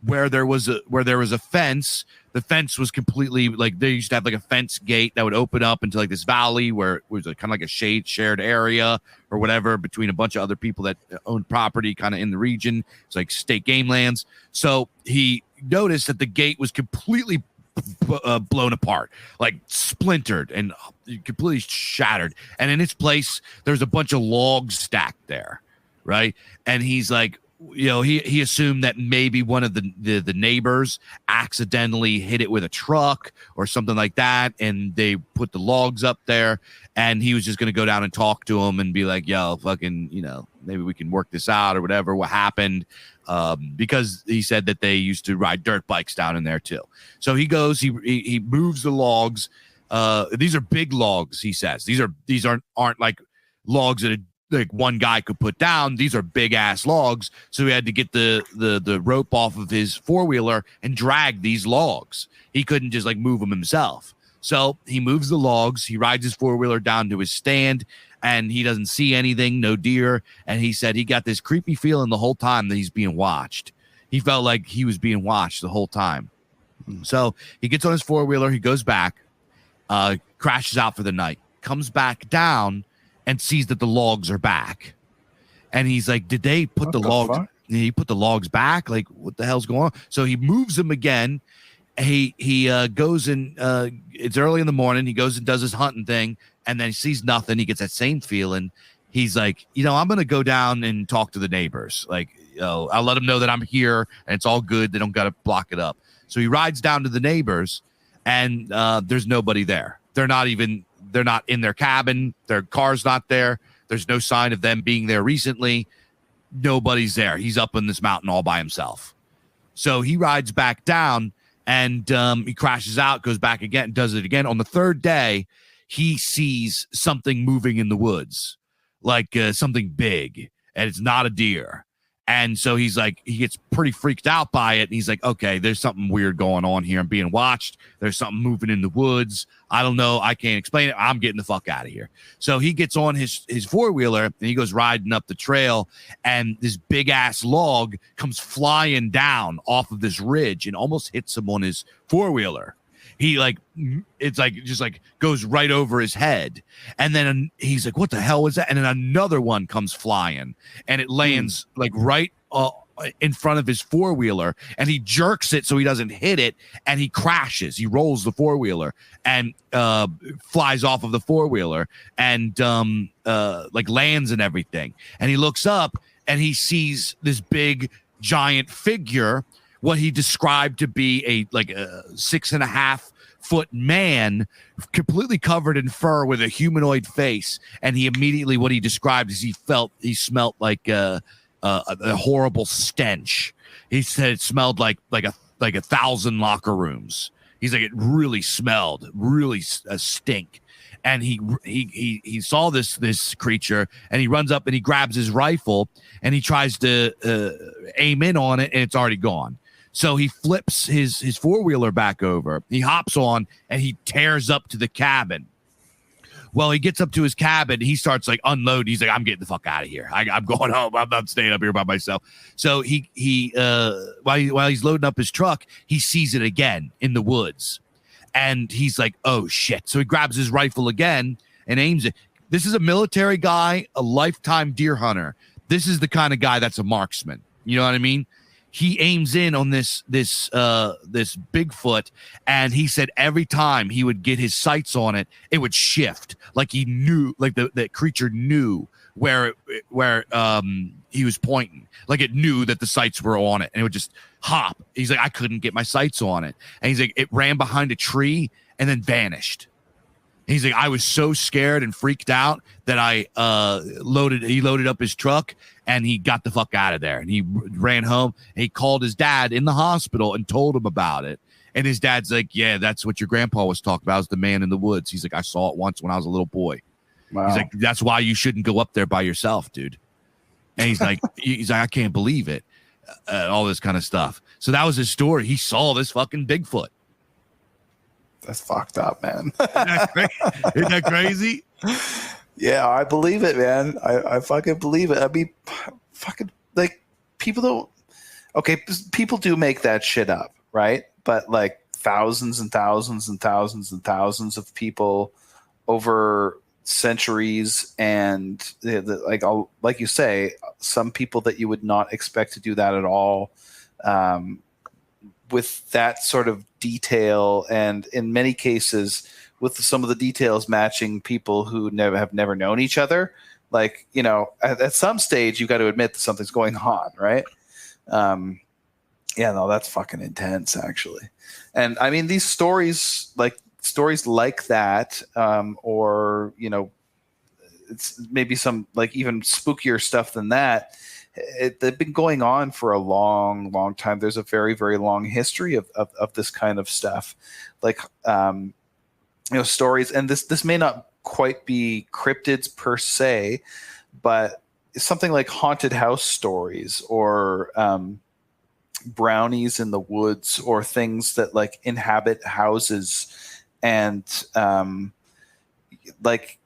where there was a fence, the fence was completely like, they used to have like a fence gate that would open up into like this valley where it was kind of like a shared area or whatever between a bunch of other people that owned property kind of in the region. It's like state game lands. So he noticed that the gate was completely blown apart, like splintered and completely shattered. And in its place, there's a bunch of logs stacked there, right? And he's like, he assumed that maybe one of the neighbors accidentally hit it with a truck or something like that, and they put the logs up there. And he was just going to go down and talk to him and be like, yo, fucking, maybe we can work this out or whatever, what happened. Because he said that they used to ride dirt bikes down in there too. So he goes, he moves the logs. These are big logs, he says. These aren't like logs that like one guy could put down. These are big ass logs. So he had to get the rope off of his 4-wheeler and drag these logs. He couldn't just like move them himself. So he moves the logs. He rides his 4-wheeler down to his stand, and he doesn't see anything, no deer. And he said he got this creepy feeling the whole time that he's being watched. He felt like he was being watched the whole time. So he gets on his 4-wheeler. He goes back, crashes out for the night, comes back down and sees that the logs are back. And he's like, did they put the logs? Fuck? He put the logs back. Like, what the hell's going on? So he moves them again. He goes and it's early in the morning. He goes and does his hunting thing, and then he sees nothing. He gets that same feeling. He's like, I'm going to go down and talk to the neighbors. Like, I'll let them know that I'm here and it's all good. They don't got to block it up. So he rides down to the neighbors, and there's nobody there. They're not in their cabin. Their car's not there. There's no sign of them being there recently. Nobody's there. He's up in this mountain all by himself. So he rides back down, and he crashes out, goes back again, does it again. On the third day, he sees something moving in the woods, like something big, and it's not a deer. And so he's like, he gets pretty freaked out by it. And he's like, okay, there's something weird going on here. I'm being watched. There's something moving in the woods. I don't know. I can't explain it. I'm getting the fuck out of here. So he gets on his 4-wheeler and he goes riding up the trail. And this big ass log comes flying down off of this ridge and almost hits him on his 4-wheeler. He just goes right over his head. And then he's like, what the hell was that? And then another one comes flying and it lands like right in front of his 4-wheeler, and he jerks it so he doesn't hit it, and he crashes. He rolls the 4-wheeler and flies off of the 4-wheeler and like lands and everything. And he looks up and he sees this big giant figure, what he described to be a 6.5-foot man, completely covered in fur with a humanoid face. And he immediately, what he described is he smelled like a horrible stench. He said it smelled like 1,000 locker rooms. He's like, it really smelled really a stink. And he saw this creature, and he runs up and he grabs his rifle and he tries to aim in on it, and it's already gone. So he flips his 4-wheeler back over. He hops on and he tears up to the cabin. Well, he gets up to his cabin. He starts like unload. He's like, I'm getting the fuck out of here. I'm going home. I'm not staying up here by myself. So while he's loading up his truck, he sees it again in the woods. And he's like, oh shit. So he grabs his rifle again and aims it. This is a military guy, a lifetime deer hunter. This is the kind of guy that's a marksman. You know what I mean? He aims in on this Bigfoot, and he said every time he would get his sights on it, it would shift. Like he knew, like the creature knew where he was pointing. Like it knew that the sights were on it, and it would just hop. He's like, I couldn't get my sights on it. And he's like, it ran behind a tree and then vanished. And he's like, I was so scared and freaked out that he loaded up his truck and he got the fuck out of there. And he ran home and he called his dad in the hospital and told him about it. And his dad's like, yeah, that's what your grandpa was talking about, is the man in the woods. He's like, I saw it once when I was a little boy. Wow. He's like, that's why you shouldn't go up there by yourself, dude. And he's like, I can't believe it. All this kind of stuff. So that was his story. He saw this fucking Bigfoot. That's fucked up, man. Isn't that crazy? Yeah, I believe it, man. I fucking believe it. I mean, fucking, like, people don't. Okay, people do make that shit up, right? But like thousands and thousands and thousands and thousands of people over centuries, and like you say, some people that you would not expect to do that at all. with that sort of detail, and in many cases with some of the details matching people who have never known each other. Like, you know, at some stage you've got to admit that something's going on, right? Yeah, no, that's fucking intense, actually. And I mean, these stories like that, or, you know, it's maybe some like even spookier stuff than that. They've been going on for a long, long time. There's a very, very long history of this kind of stuff, like, you know, stories. And this may not quite be cryptids per se, but something like haunted house stories, or brownies in the woods, or things that like inhabit houses. And like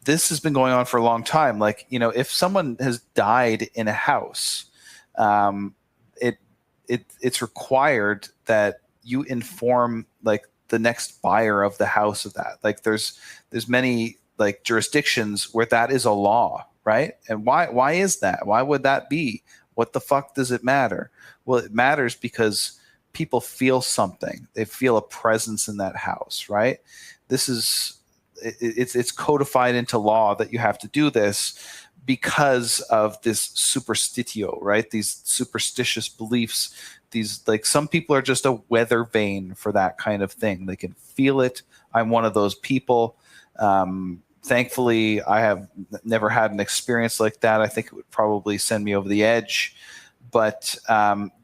this has been going on for a long time. Like, you know, if someone has died in a house, it's required that you inform like the next buyer of the house of that. Like there's many like jurisdictions where that is a law, right? And why is that? Why would that be? What the fuck does it matter? Well, it matters because people feel something. They feel a presence in that house, right? This is it's codified into law that you have to do this because of this superstitio, right? These superstitious beliefs. These, like, some people are just a weather vane for that kind of thing. They can feel it. I'm one of those people. Thankfully, I have never had an experience like that. I think it would probably send me over the edge. But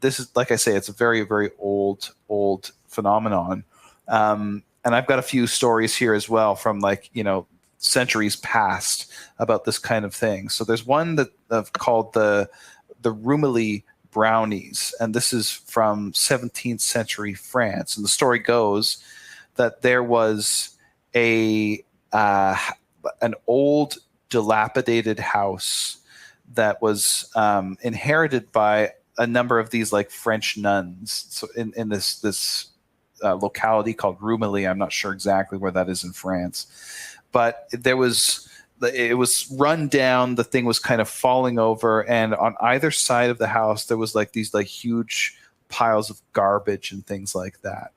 this is, like I say, it's a very, very old phenomenon. And I've got a few stories here as well from, like, you know, centuries past about this kind of thing. So there's one that called the Rumilly Brownies, and this is from 17th century France. And the story goes that there was an old dilapidated house that was inherited by a number of these like French nuns. So in this locality called Rumilly, I'm not sure exactly where that is in France, but it was run down. The thing was kind of falling over, and on either side of the house there was like these like huge piles of garbage and things like that.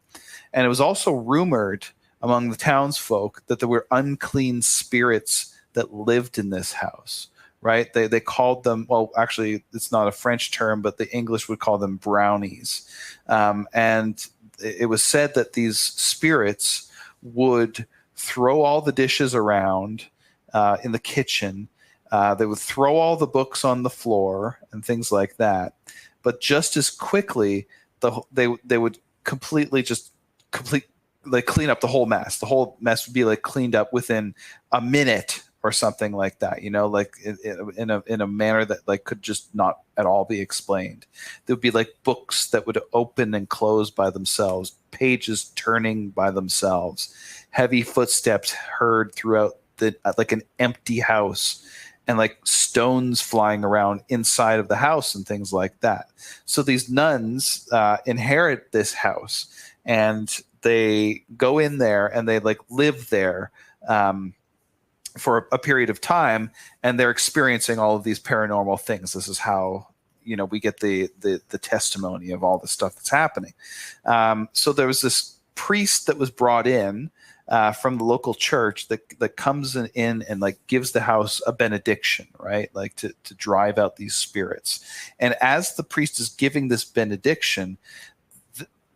And it was also rumored among the townsfolk that there were unclean spirits that lived in this house, right? They called them, well, actually it's not a French term, but the English would call them brownies. And it was said that these spirits would throw all the dishes around in the kitchen. They would throw all the books on the floor and things like that. But just as quickly, they would like clean up the whole mess. The whole mess would be like cleaned up within a minute or something like that, you know, like in a manner that like could just not at all be explained. There would be like books that would open and close by themselves, pages turning by themselves, heavy footsteps heard throughout like an empty house, and like stones flying around inside of the house and things like that. So these nuns inherit this house, and they go in there and they like live there for a period of time, and they're experiencing all of these paranormal things. This is how, you know, we get the testimony of all the stuff that's happening. So there was this priest that was brought in from the local church that comes in and like gives the house a benediction, right? Like to drive out these spirits. And as the priest is giving this benediction,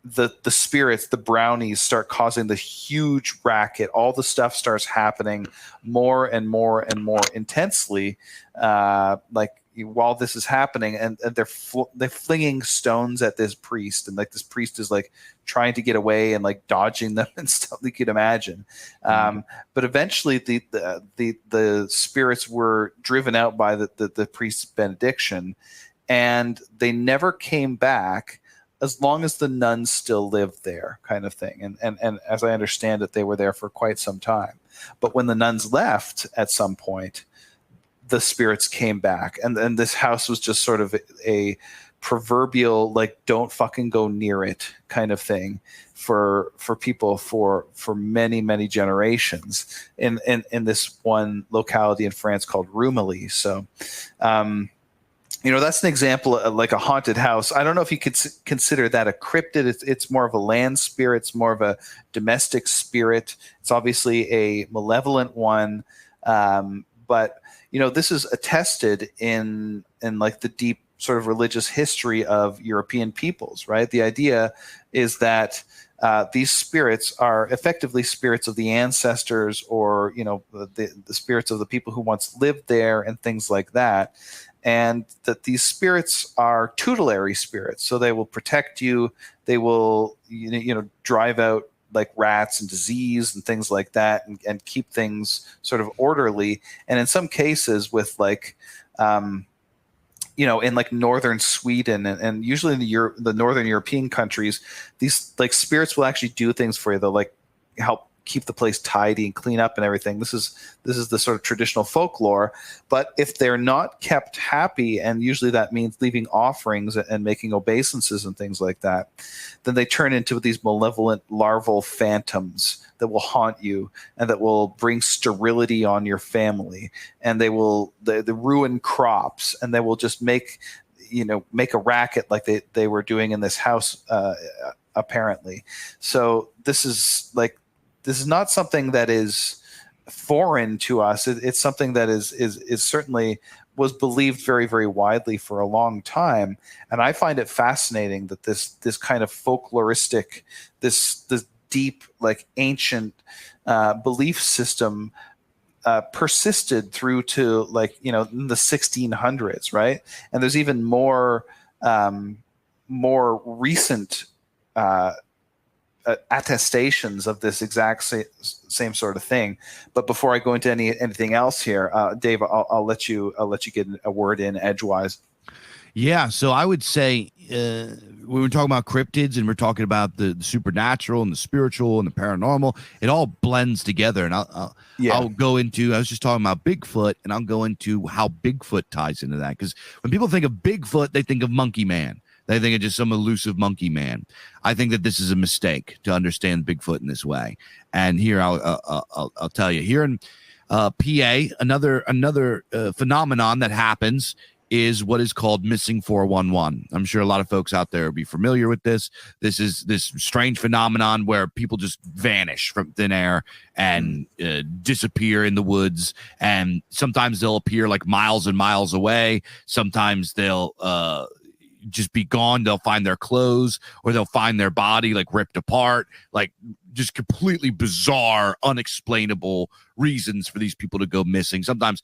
the spirits, the brownies, start causing the huge racket. All the stuff starts happening more and more and more intensely, like while this is happening, and they're flinging stones at this priest, and like this priest is like trying to get away and like dodging them and stuff you could imagine. But eventually the spirits were driven out by the priest's benediction, and they never came back as long as the nuns still lived there, kind of thing. And as I understand it, they were there for quite some time. But when the nuns left at some point, the spirits came back, and this house was just sort of a proverbial like don't fucking go near it kind of thing for people for many generations in this one locality in France called Rumilly. So That's an example of like a haunted house. I don't know if you could consider that a cryptid. It's more of a land spirit. It's more of a domestic spirit. It's obviously a malevolent one. But this is attested in like the deep sort of religious history of European peoples, right? The idea is that these spirits are effectively spirits of the ancestors, or the spirits of the people who once lived there and things like that. And that these spirits are tutelary spirits, so they will protect you. They will, drive out like rats and disease and things like that, and keep things sort of orderly. And in some cases, with like, in like northern Sweden and usually in the northern European countries, these like spirits will actually do things for you. They'll like help keep the place tidy and clean up and everything. This is the sort of traditional folklore. But if they're not kept happy, and usually that means leaving offerings and making obeisances and things like that, then they turn into these malevolent larval phantoms that will haunt you and that will bring sterility on your family, and they ruin crops, and they will just make a racket like they were doing in this house, apparently. So this is not something that is foreign to us. It's something that is certainly was believed very, very widely for a long time. And I find it fascinating that this kind of folkloristic, this deep, like ancient belief system persisted through to like, in the 1600s, right? And there's even more recent attestations of this exact same sort of thing. But before I go into anything else here, Dave, I'll let you get a word in edgewise. Yeah, so I would say when we're talking about cryptids and we're talking about the supernatural and the spiritual and the paranormal, it all blends together. And I'll go into, I was just talking about Bigfoot, and I'll go into how Bigfoot ties into that. Because when people think of Bigfoot, they think of Monkey Man. They think of just some elusive monkey man. I think that this is a mistake to understand Bigfoot in this way. And here I'll tell you, here in PA, another phenomenon that happens is what is called missing 411. I'm sure a lot of folks out there will be familiar with this. This is this strange phenomenon where people just vanish from thin air and disappear in the woods. And sometimes they'll appear like miles and miles away. Sometimes they'll just be gone. They'll find their clothes, or they'll find their body like ripped apart, like just completely bizarre, unexplainable reasons for these people to go missing. Sometimes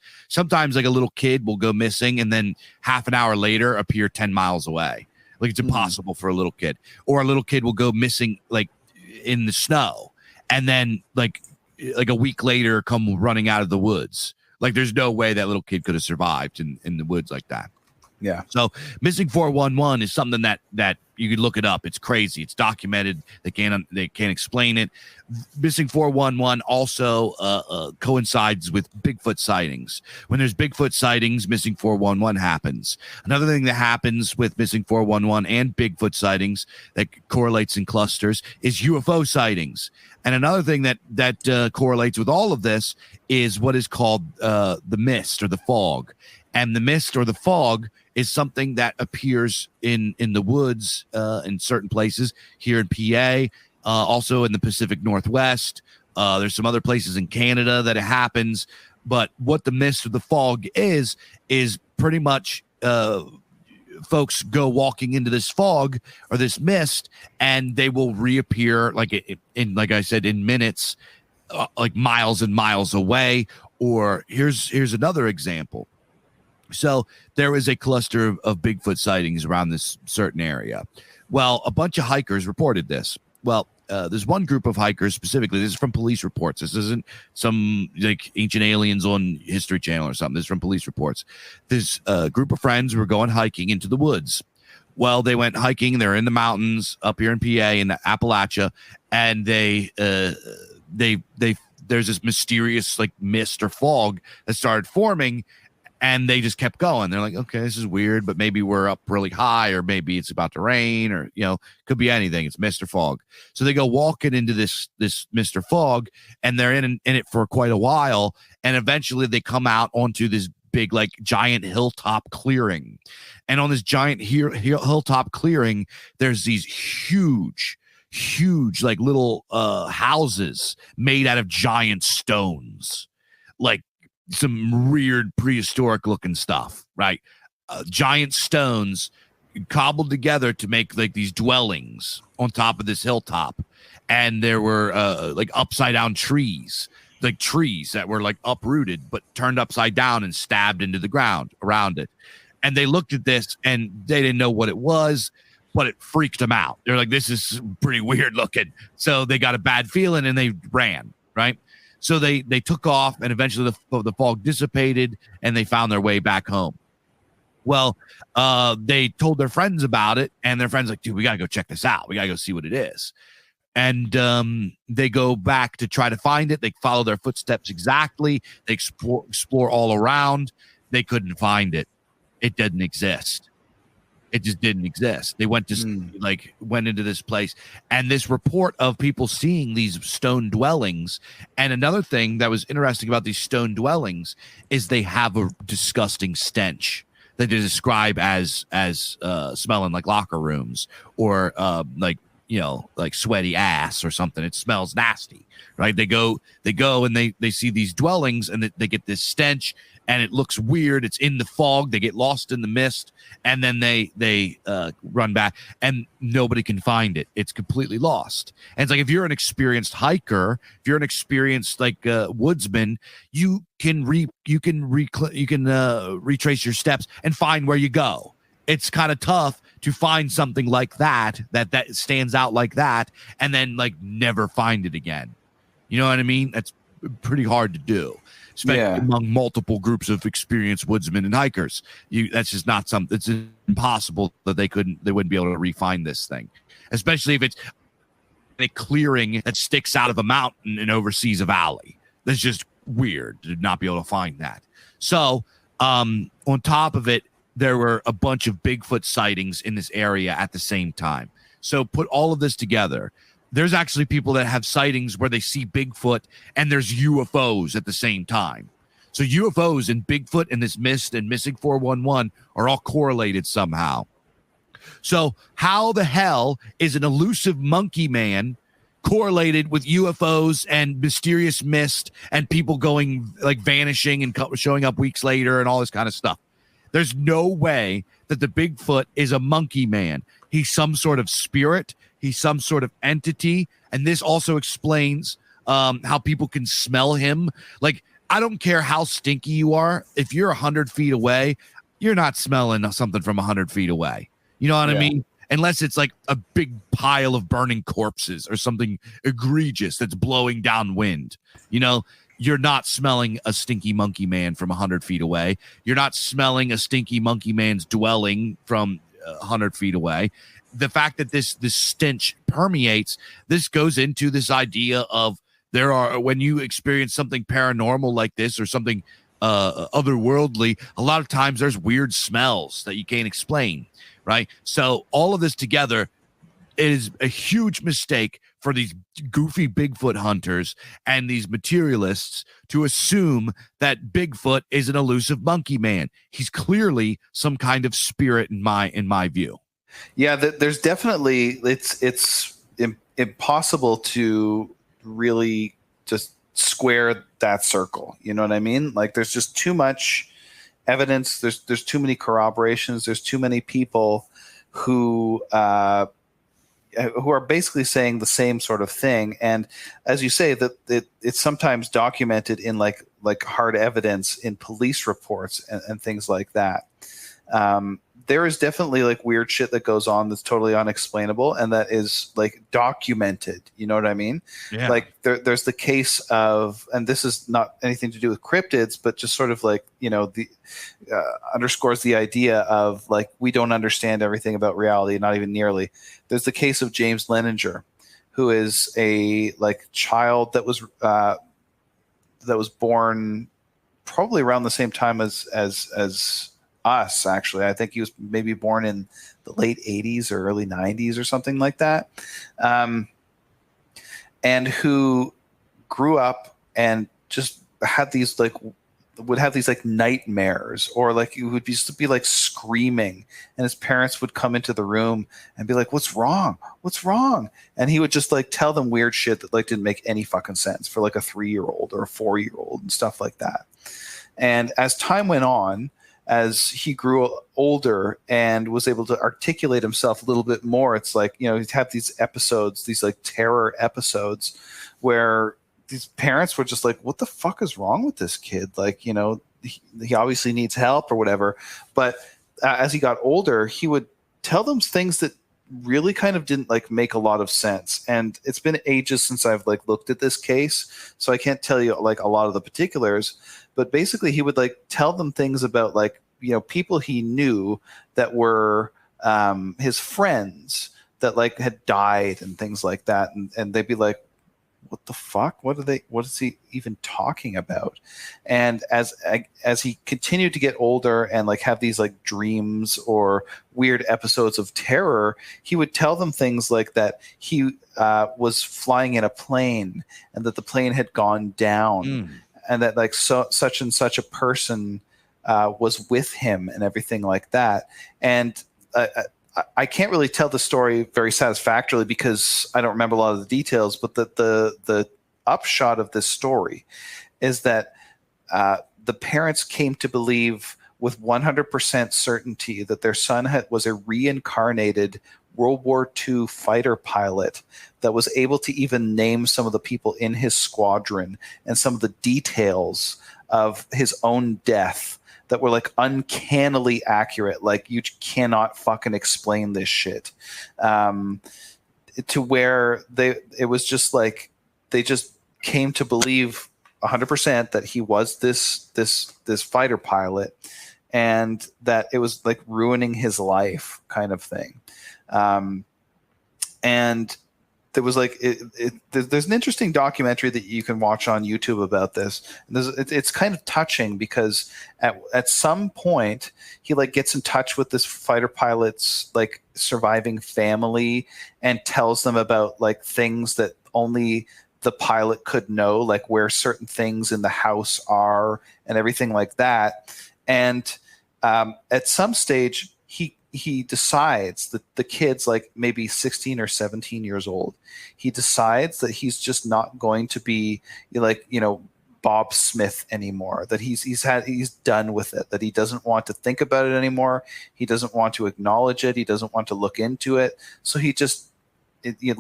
like a little kid will go missing and then half an hour later appear 10 miles away. Like it's impossible for a little kid. Or a little kid will go missing like in the snow and then like a week later come running out of the woods. Like there's no way that little kid could have survived in the woods like that. Yeah. So missing 411 is something that you could look it up. It's crazy. It's documented. They can't explain it. Missing 411 also coincides with Bigfoot sightings. When there's Bigfoot sightings, missing 411 happens. Another thing that happens with missing 411 and Bigfoot sightings that correlates in clusters is UFO sightings. And another thing that correlates with all of this is what is called the mist or the fog. And the mist or the fog is something that appears in the woods in certain places here in PA, also in the Pacific Northwest. There's some other places in Canada that it happens. But what the mist or the fog is pretty much folks go walking into this fog or this mist, and they will reappear like like I said, in minutes, like miles and miles away. Or here's another example. So there is a cluster of Bigfoot sightings around this certain area. Well, a bunch of hikers reported this. Well, there's one group of hikers specifically. This is from police reports. This isn't some like Ancient Aliens on History Channel or something. This is from police reports. This group of friends were going hiking into the woods. Well, they went hiking. They're in the mountains up here in PA in Appalachia, and there's this mysterious like mist or fog that started forming. And they just kept going. They're like, okay, this is weird, but maybe we're up really high, or maybe it's about to rain, or could be anything. It's Mr. Fog. So they go walking into this Mr. Fog, and they're in it for quite a while, and eventually they come out onto this big, like giant hilltop clearing. And on this giant hilltop clearing, there's these huge, like little houses made out of giant stones, like some weird prehistoric looking stuff, right? Giant stones cobbled together to make like these dwellings on top of this hilltop. And there were like upside down trees, like trees that were like uprooted but turned upside down and stabbed into the ground around it. And they looked at this and they didn't know what it was, but it freaked them out. They're like, this is pretty weird looking. So they got a bad feeling and they ran, right? So they took off, and eventually the fog dissipated and they found their way back home. Well, they told their friends about it, and their friends like, dude, we got to go check this out. We got to go see what it is. And they go back to try to find it. They follow their footsteps exactly. They explore all around. They couldn't find it. It didn't exist. It just didn't exist. They went to went into this place, and this report of people seeing these stone dwellings. And another thing that was interesting about these stone dwellings is they have a disgusting stench that they describe as smelling like locker rooms or like sweaty ass or something. It smells nasty, right? They go and they see these dwellings, and they get this stench, and it looks weird. It's in the fog. They get lost in the mist, and then they run back, and nobody can find it. It's completely lost. And it's like, if you're an experienced hiker, if you're an experienced woodsman, you can retrace your steps and find where you go. It's kind of tough to find something like that stands out like that, and then like never find it again. You know what I mean? That's pretty hard to do, especially among multiple groups of experienced woodsmen and hikers. That's just not something. It's impossible that they wouldn't be able to refine this thing, especially if it's a clearing that sticks out of a mountain and oversees a valley. That's just weird to not be able to find that. So on top of it, there were a bunch of Bigfoot sightings in this area at the same time. So put all of this together. There's actually people that have sightings where they see Bigfoot and there's UFOs at the same time. So UFOs and Bigfoot and this mist and missing 411 are all correlated somehow. So how the hell is an elusive monkey man correlated with UFOs and mysterious mist and people going like vanishing and showing up weeks later and all this kind of stuff? There's no way that the Bigfoot is a monkey man. He's some sort of spirit. He's some sort of entity. And this also explains how people can smell him. Like, I don't care how stinky you are. If you're 100 feet away, you're not smelling something from 100 feet away. You know what I mean? Unless it's like a big pile of burning corpses or something egregious that's blowing downwind. You know, you're not smelling a stinky monkey man from 100 feet away. You're not smelling a stinky monkey man's dwelling from 100 feet away. The fact that this stench permeates, this goes into this idea of when you experience something paranormal like this or something otherworldly, a lot of times there's weird smells that you can't explain, right? So all of this together, it is a huge mistake for these goofy Bigfoot hunters and these materialists to assume that Bigfoot is an elusive monkey man. He's clearly some kind of spirit in my view. Yeah, there's definitely it's impossible to really just square that circle. You know what I mean? Like, there's just too much evidence. There's too many corroborations. There's too many people who are basically saying the same sort of thing. And as you say, that it's sometimes documented in like hard evidence in police reports and things like that. There is definitely like weird shit that goes on that's totally unexplainable and that is like documented. You know what I mean? Yeah. Like there's the case of, and this is not anything to do with cryptids, but just sort of like, you know, the underscores the idea of like, we don't understand everything about reality, not even nearly. There's the case of James Leninger, who is a like child that was born probably around the same time as us, actually. I think he was maybe born in the late 80s or early 90s or something like that. And who grew up and just had these like would have these like nightmares, or like he would used to be like screaming, and his parents would come into the room and be like, what's wrong, and he would just like tell them weird shit that like didn't make any fucking sense for like a 3-year-old or a 4-year-old and stuff like that. And as time went on, as he grew older and was able to articulate himself a little bit more, it's like, you know, he'd have these episodes, these like terror episodes where these parents were just like, what the fuck is wrong with this kid? Like, you know, he obviously needs help or whatever. But as he got older, he would tell them things that really kind of didn't like make a lot of sense. And it's been ages since I've like looked at this case, so I can't tell you like a lot of the particulars. But basically, he would like tell them things about like, you know, people he knew that were his friends that like had died and things like that. And they'd be like, what the fuck? What is he even talking about? And as he continued to get older and like have these like dreams or weird episodes of terror, he would tell them things like that he was flying in a plane and that the plane had gone down, and that like such and such a person was with him and everything like that. And I can't really tell the story very satisfactorily because I don't remember a lot of the details, but the upshot of this story is that the parents came to believe with 100% certainty that their son was a reincarnated World War II fighter pilot that was able to even name some of the people in his squadron and some of the details of his own death that were like uncannily accurate. Like, you cannot fucking explain this shit. To where it was just like, they just came to believe 100% that he was this fighter pilot, and that it was like ruining his life kind of thing. And there was like there's an interesting documentary that you can watch on YouTube about this. And it's kind of touching because at some point he like gets in touch with this fighter pilot's like surviving family and tells them about like things that only the pilot could know, like where certain things in the house are and everything like that. And at some stage he decides that the kid's like maybe 16 or 17 years old. He decides that he's just not going to be like, you know, Bob Smith anymore, that he's done with it, that he doesn't want to think about it anymore. He doesn't want to acknowledge it. He doesn't want to look into it. So he just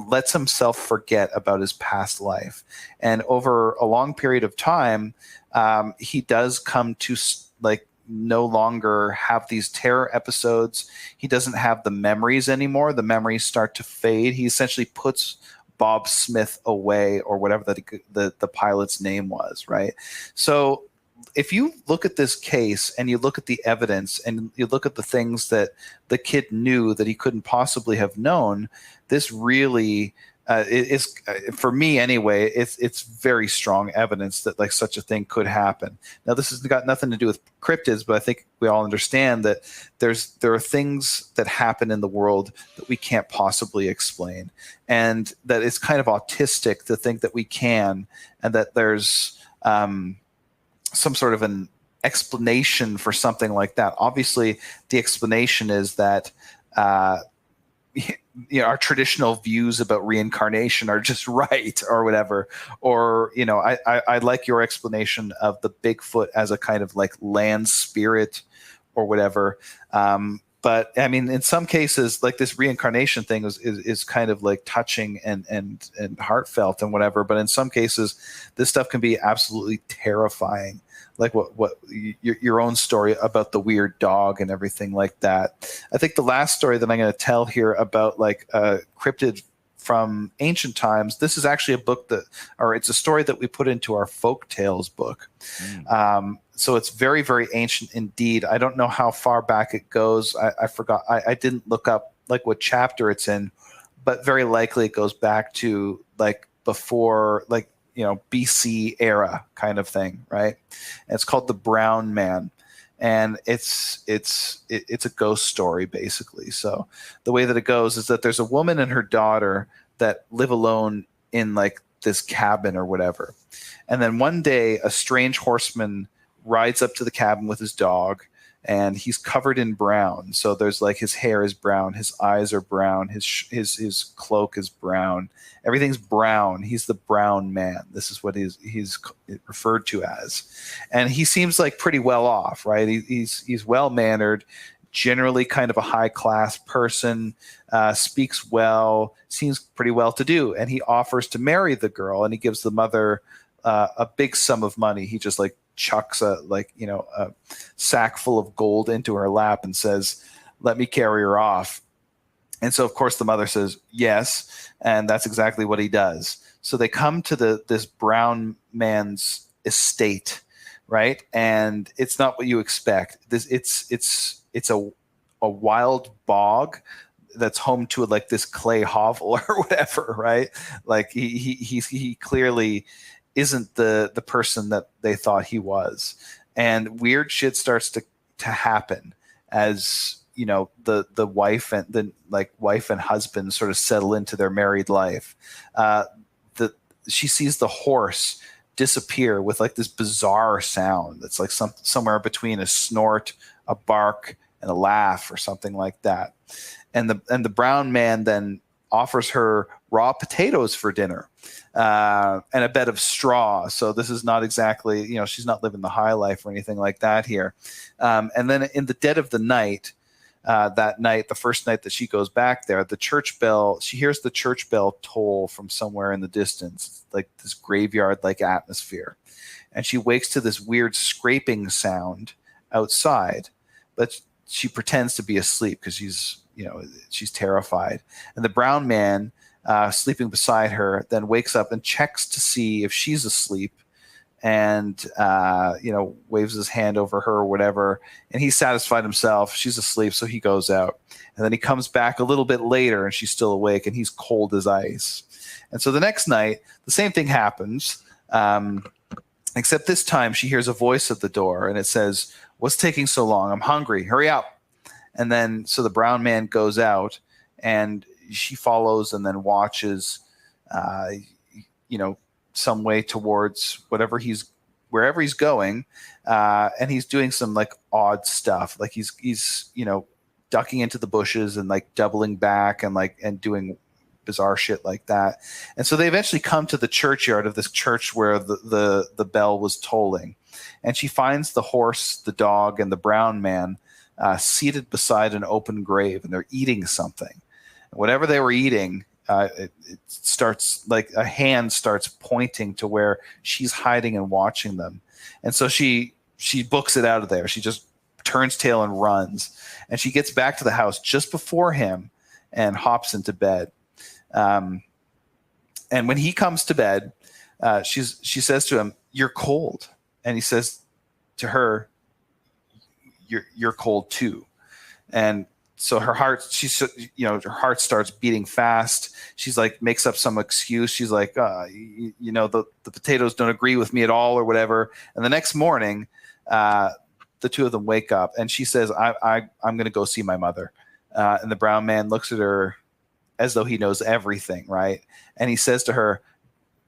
lets himself forget about his past life. And over a long period of time, he does come to like no longer have these terror episodes. He doesn't have the memories anymore. The memories start to fade. He essentially puts Bob Smith away, or whatever the pilot's name was, right? So if you look at this case and you look at the evidence and you look at the things that the kid knew that he couldn't possibly have known, this really is, for me anyway, it's very strong evidence that like such a thing could happen. Now, this has got nothing to do with cryptids, but I think we all understand that there are things that happen in the world that we can't possibly explain, and that it's kind of autistic to think that we can, and that there's some sort of an explanation for something like that. Obviously, the explanation is that you know, our traditional views about reincarnation are just right, or whatever. Or, you know, I like your explanation of the Bigfoot as a kind of like land spirit or whatever. But I mean, in some cases, like this reincarnation thing is kind of like touching and heartfelt and whatever. But in some cases, this stuff can be absolutely terrifying. Like what your own story about the weird dog and everything like that. I think the last story that I'm going to tell here about like cryptid from ancient times, this is actually a book it's a story that we put into our folk tales book. So it's very, very ancient indeed. I don't know how far back it goes. I forgot. I didn't look up like what chapter it's in, but very likely it goes back to like before, like, you know, BC era kind of thing, right? And it's called The Brown Man, and it's a ghost story basically. So the way that it goes is that there's a woman and her daughter that live alone in like this cabin or whatever, and then one day a strange horseman rides up to the cabin with his dog, and he's covered in brown. So there's like his hair is brown, his eyes are brown, his cloak is brown. Everything's brown. He's the brown man. This is what he's referred to as. And he seems like pretty well off, right? He's well mannered, generally kind of a high class person, speaks well, seems pretty well to do. And he offers to marry the girl, and he gives the mother a big sum of money. He just like chucks a sack full of gold into her lap and says, "Let me carry her off." And so, of course, the mother says yes, and that's exactly what he does. So they come to this brown man's estate, right? And it's not what you expect. It's a wild bog that's home to like this clay hovel or whatever, right? Like he clearly isn't the person that they thought he was, and weird shit starts to happen as the wife and husband sort of settle into their married life. She sees the horse disappear with like this bizarre sound that's like somewhere between a snort, a bark, and a laugh or something like that. And the brown man then offers her raw potatoes for dinner, and a bed of straw. So this is not exactly, she's not living the high life or anything like that here. And then in the dead of the night, that night, the first night that she goes back there, she hears the church bell toll from somewhere in the distance, like this graveyard-like atmosphere. And she wakes to this weird scraping sound outside, but she pretends to be asleep because she's terrified. And the brown man, sleeping beside her, then wakes up and checks to see if she's asleep, and waves his hand over her or whatever. And he's satisfied himself. She's asleep, so he goes out. And then he comes back a little bit later, and she's still awake, and he's cold as ice. And so the next night, the same thing happens, except this time she hears a voice at the door, and it says, "What's taking so long? I'm hungry. Hurry up." And then so the brown man goes out, and she follows and then watches, some way towards wherever he's going, and he's doing some like odd stuff, like he's ducking into the bushes and like doubling back and doing bizarre shit like that. And so they eventually come to the churchyard of this church where the bell was tolling, and she finds the horse, the dog, and the brown man seated beside an open grave, and they're eating something. Whatever they were eating, it starts like a hand starts pointing to where she's hiding and watching them. And so she books it out of there. She just turns tail and runs, and she gets back to the house just before him and hops into bed. And when he comes to bed, she says to him, "You're cold." And he says to her, You're cold too. And so her heart starts beating fast. She's like, makes up some excuse. She's like, the potatoes don't agree with me at all or whatever. And the next morning, the two of them wake up, and she says, I'm going to go see my mother. And the brown man looks at her as though he knows everything, right? And he says to her,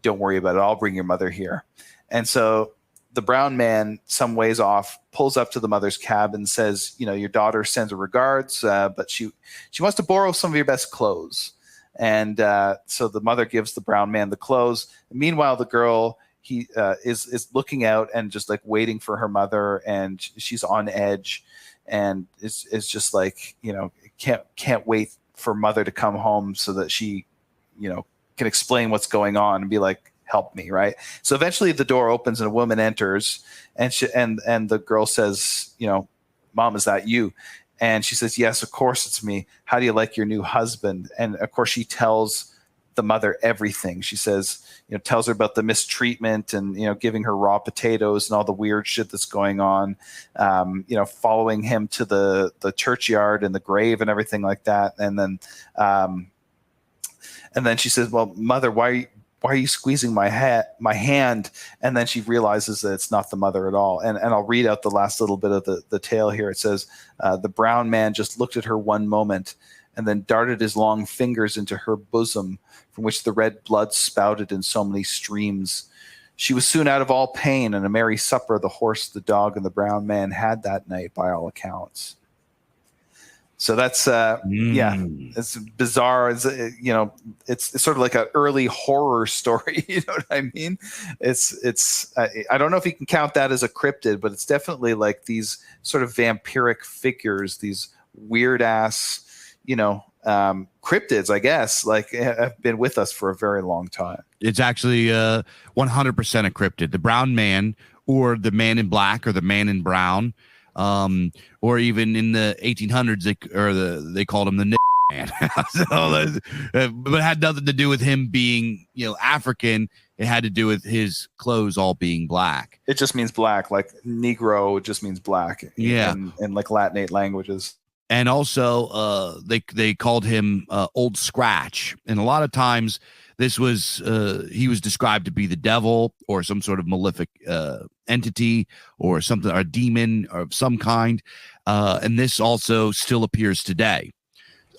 "Don't worry about it. I'll bring your mother here." And so the brown man, some ways off, pulls up to the mother's cabin and says, "Your daughter sends her regards, but she wants to borrow some of your best clothes." And so the mother gives the brown man the clothes. Meanwhile, the girl is looking out and just like waiting for her mother, and she's on edge, and is just like can't wait for mother to come home so that she can explain what's going on and be like, "Help me," right? So eventually the door opens and a woman enters, and the girl says, "Mom, is that you?" And she says, "Yes, of course it's me. How do you like your new husband?" And of course she tells the mother everything. She says, tells her about the mistreatment and, giving her raw potatoes and all the weird shit that's going on, following him to the churchyard and the grave and everything like that. And then she says, "Well, mother, why are you squeezing my hand?" And then she realizes that it's not the mother at all. And I'll read out the last little bit of the tale here. It says, "The brown man just looked at her one moment and then darted his long fingers into her bosom, from which the red blood spouted in so many streams. She was soon out of all pain, and a merry supper the horse, the dog, and the brown man had that night, by all accounts. So that's it's bizarre. It's it's sort of like an early horror story. You know what I mean? It's I don't know if you can count that as a cryptid, but it's definitely like these sort of vampiric figures, these weird ass, cryptids, I guess, like have been with us for a very long time. It's actually 100% a cryptid. The brown man, or the man in black, or the man in brown. Or even in the 1800s, they called him the man. But it had nothing to do with him being, African. It had to do with his clothes all being black. It just means black, like Negro just means black. Yeah, in like Latinate languages. And also, they called him Old Scratch, and a lot of times this was he was described to be the devil or some sort of malefic entity or something, or a demon of some kind, and this also still appears today.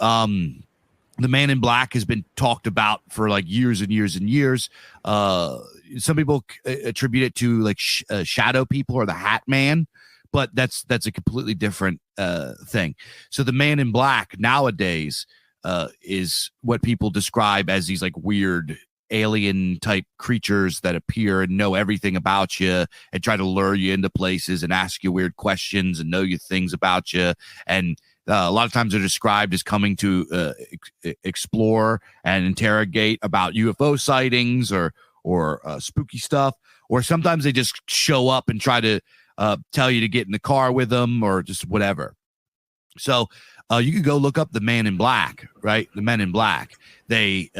The man in black has been talked about for like years and years and years. Some people attribute it to like shadow people or the Hat Man, but that's a completely different thing. So the man in black nowadays is what people describe as these like weird alien type creatures that appear and know everything about you and try to lure you into places and ask you weird questions and know you things about you. And a lot of times they're described as coming to explore and interrogate about UFO sightings or spooky stuff, or sometimes they just show up and try to tell you to get in the car with them or just whatever. So you can go look up the man in black, right? The men in black. They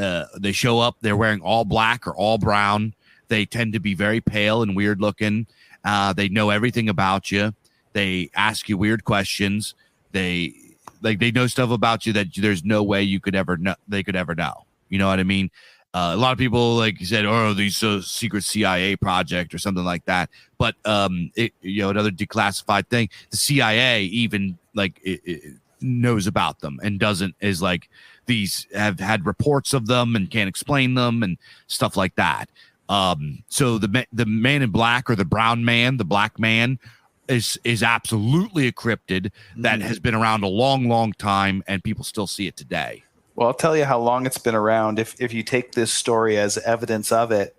show up. They're wearing all black or all brown. They tend to be very pale and weird looking. They know everything about you. They ask you weird questions. They know stuff about you that there's no way you could ever know. They could ever know. You know what I mean? A lot of people, like you said, these secret CIA project or something like that. But another declassified thing. The CIA even it knows about them and is like these have had reports of them and can't explain them and stuff like that. So the man in black, or the brown man, the black man, is absolutely a cryptid that has been around a long, long time, and people still see it today. Well, I'll tell you how long it's been around. If you take this story as evidence of it,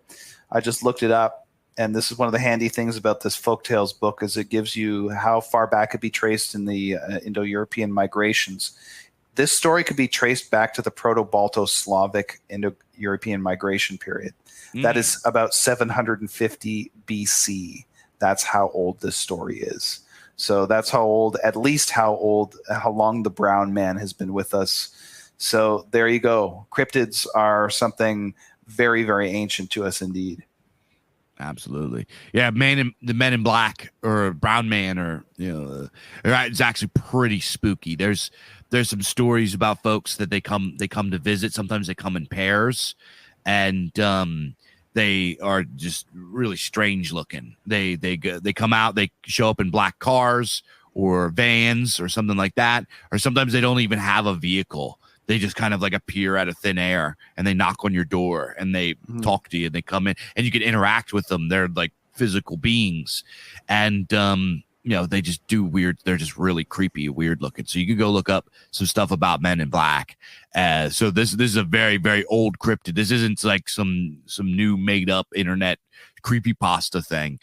I just looked it up, and this is one of the handy things about this folktales book, is it gives you how far back it be traced in the Indo-European migrations. This story could be traced back to the Proto-Balto-Slavic Indo-European migration period. That is about 750 BC. That's how old this story is. So that's at least how long the brown man has been with us. So there you go. Cryptids are something very, very ancient to us indeed. Absolutely. Yeah, the men in black or brown man, or it's actually pretty spooky. There's some stories about folks that they come to visit. Sometimes they come in pairs, and they are just really strange looking. They come out, they show up in black cars or vans or something like that, or sometimes they don't even have a vehicle. They just kind of like appear out of thin air, and they knock on your door and they talk to you, and they come in and you can interact with them. They're like physical beings, and they just do weird. They're just really creepy, weird looking. So you can go look up some stuff about men in black. So this is a very, very old cryptid. This isn't like some new made up internet creepypasta thing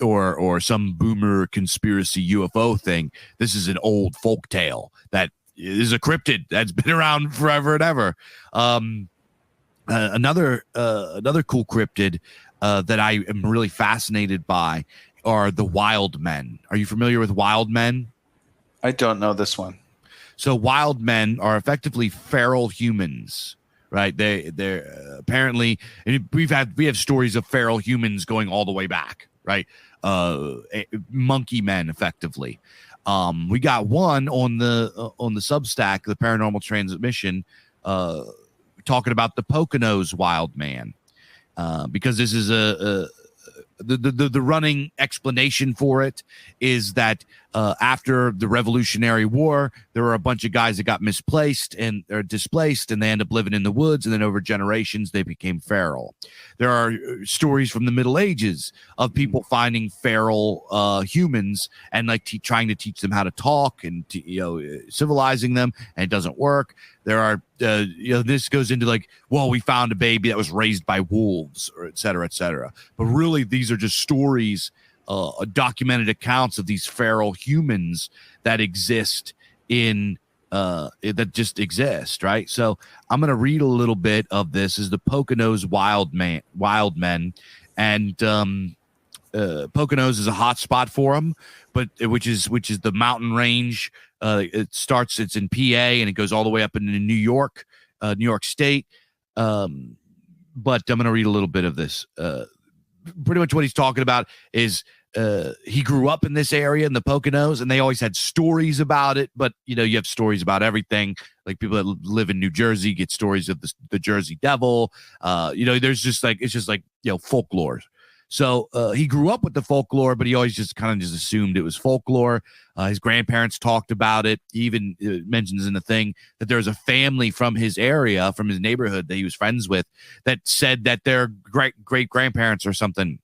or some boomer conspiracy UFO thing. This is an old folk tale that is a cryptid that's been around forever and ever. Another cool cryptid that I am really fascinated by are the Wildmen. Are you familiar with Wildmen? I don't know this one. So Wildmen are effectively feral humans, right? They're apparently, and we have stories of feral humans going all the way back, right? Monkey men, effectively. We got one on the Substack, the Paranormal Transmission, talking about the Poconos Wild Man, because this is the running explanation for it is that after the Revolutionary War, there were a bunch of guys that got misplaced and or displaced, and they end up living in the woods, and then over generations they became feral. There are stories from the Middle Ages of people finding feral humans and like trying to teach them how to talk and civilizing them, and it doesn't work. There are this goes into like, well, we found a baby that was raised by wolves, or et cetera, et cetera. But really, these are just stories, documented accounts of these feral humans that exist that just exist, right? So I'm going to read a little bit of this. This is the Poconos Wildmen, and Poconos is a hot spot for them, but which is the mountain range. It's in PA and it goes all the way up into New York State. But I'm going to read a little bit of this. Pretty much what he's talking about is he grew up in this area in the Poconos, and they always had stories about it. But you have stories about everything. Like people that live in New Jersey get stories of the Jersey Devil. There's just like it's just like folklore. So he grew up with the folklore, but he always just kind of just assumed it was folklore. His grandparents talked about it. He even mentions in the thing that there's a family from his area, from his neighborhood that he was friends with, that said that their great grandparents or something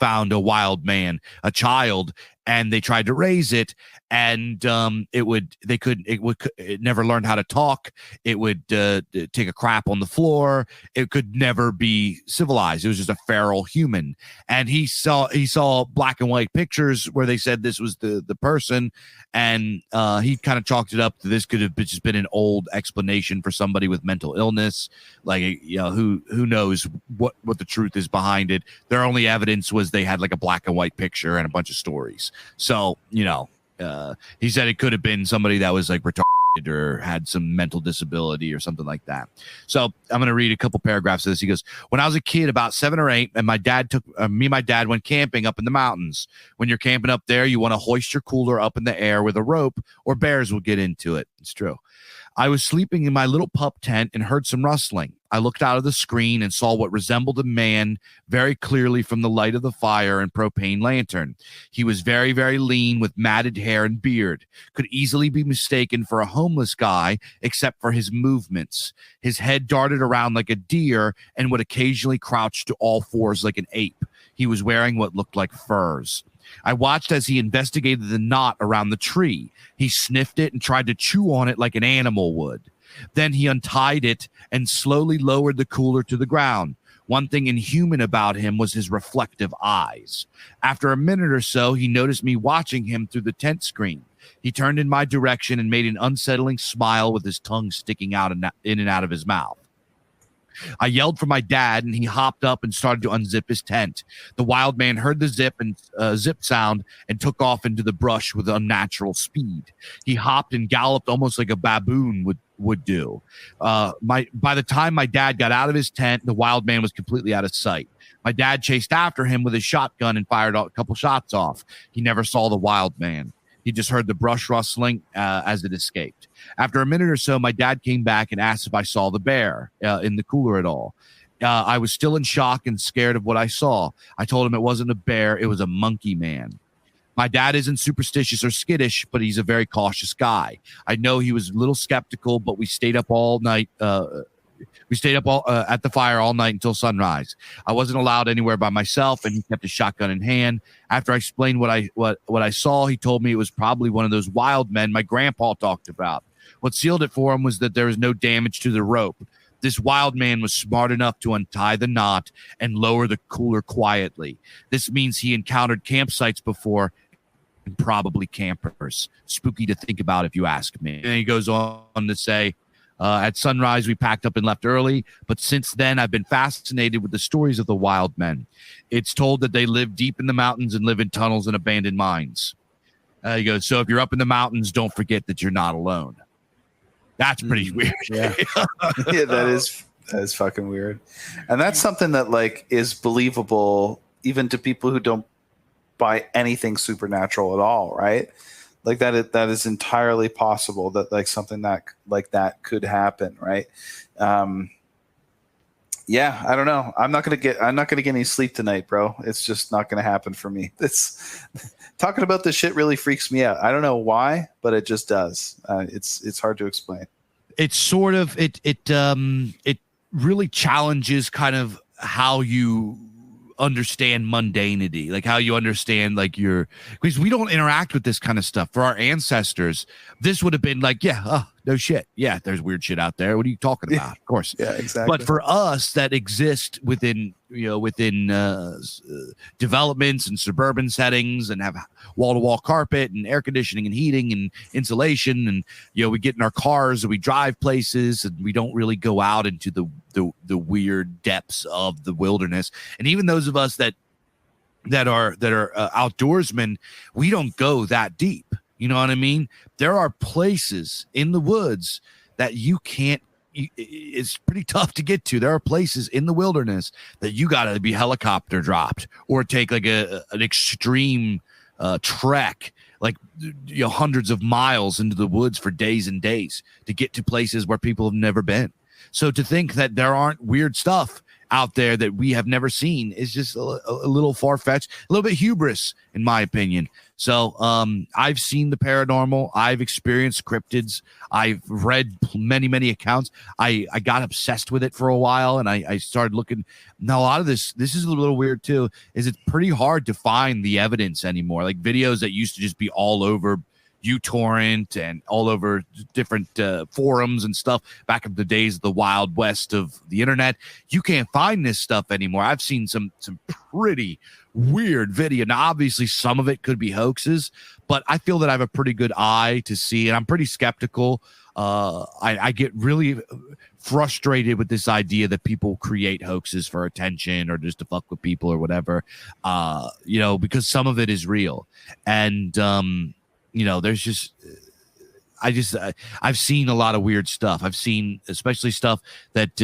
found a wild man, a child, and they tried to raise it, and it never learned how to talk. It would take a crap on the floor. It could never be civilized. It was just a feral human. And he saw black and white pictures where they said this was the person, and he kind of chalked it up to this could have just been an old explanation for somebody with mental illness. Like who knows what the truth is behind it. Their only evidence was they had like a black and white picture and a bunch of stories. So, he said it could have been somebody that was like retarded or had some mental disability or something like that. So I'm going to read a couple paragraphs of this. He goes, when I was a kid, about 7 or 8, and my dad me and my dad went camping up in the mountains. When you're camping up there, you want to hoist your cooler up in the air with a rope or bears will get into it. It's true. I was sleeping in my little pup tent and heard some rustling. I looked out of the screen and saw what resembled a man very clearly from the light of the fire and propane lantern. He was very, very lean with matted hair and beard. Could easily be mistaken for a homeless guy, except for his movements. His head darted around like a deer and would occasionally crouch to all fours like an ape. He was wearing what looked like furs. I watched as he investigated the knot around the tree. He sniffed it and tried to chew on it like an animal would. Then he untied it and slowly lowered the cooler to the ground. One thing inhuman about him was his reflective eyes. After a minute or so, he noticed me watching him through the tent screen. He turned in my direction and made an unsettling smile with his tongue sticking out in and out of his mouth. I yelled for my dad, and he hopped up and started to unzip his tent. The wild man heard the zip sound and took off into the brush with unnatural speed. He hopped and galloped almost like a baboon would do. By the time my dad got out of his tent, the wild man was completely out of sight. My dad chased after him with his shotgun and fired a couple shots off. He never saw the wild man. He just heard the brush rustling as it escaped. After a minute or so, my dad came back and asked if I saw the bear in the cooler at all. I was still in shock and scared of what I saw. I told him it wasn't a bear, it was a monkey man. My dad isn't superstitious or skittish, but he's a very cautious guy. I know he was a little skeptical, but we stayed up all night. We stayed up at the fire all night until sunrise. I wasn't allowed anywhere by myself, and he kept a shotgun in hand. After I explained what I saw, he told me it was probably one of those wild men my grandpa talked about. What sealed it for him was that there was no damage to the rope. This wild man was smart enough to untie the knot and lower the cooler quietly. This means he encountered campsites before, and probably campers. Spooky to think about if you ask me. And he goes on to say, at sunrise, we packed up and left early, but since then, I've been fascinated with the stories of the wild men. It's told that they live deep in the mountains and live in tunnels and abandoned mines. He goes, so if you're up in the mountains, don't forget that you're not alone. That's pretty weird. Yeah. Yeah, that is fucking weird. And that's something that like is believable even to people who don't buy anything supernatural at all, right? Like that is entirely possible that like something that like that could happen, right? Yeah, I don't know. I'm not gonna get any sleep tonight, bro. It's just not gonna happen for me. It's talking about this shit really freaks me out. I don't know why, but it just does. It's hard to explain. It's sort of it really challenges kind of how you understand mundanity, like how you understand like because we don't interact with this kind of stuff. For our ancestors, this would have been like, yeah, oh, no shit, yeah, there's weird shit out there, what are you talking about? Of course. Yeah, exactly. But for us that exist within developments and suburban settings and have wall-to-wall carpet and air conditioning and heating and insulation, and we get in our cars and we drive places and we don't really go out into the weird depths of the wilderness. And even those of us that are outdoorsmen, we don't go that deep. You know what I mean? There are places in the woods that you can't. It's pretty tough to get to. There are places in the wilderness that you got to be helicopter dropped or take like an extreme trek, like hundreds of miles into the woods for days and days to get to places where people have never been. So to think that there aren't weird stuff out there that we have never seen is just a little far-fetched, a little bit hubris, in my opinion. So I've seen the paranormal. I've experienced cryptids. I've read many accounts. I got obsessed with it for a while, and I started looking. Now, a lot of this is a little weird too, is it's pretty hard to find the evidence anymore. Like videos that used to just be all over uTorrent and all over different forums and stuff back in the days of the Wild West of the internet. You can't find this stuff anymore. I've seen some pretty weird video. Now, obviously, some of it could be hoaxes, but I feel that I have a pretty good eye to see, and I'm pretty skeptical. I get really frustrated with this idea that people create hoaxes for attention or just to fuck with people or whatever, because some of it is real. And, there's just, I've seen a lot of weird stuff. I've seen especially stuff that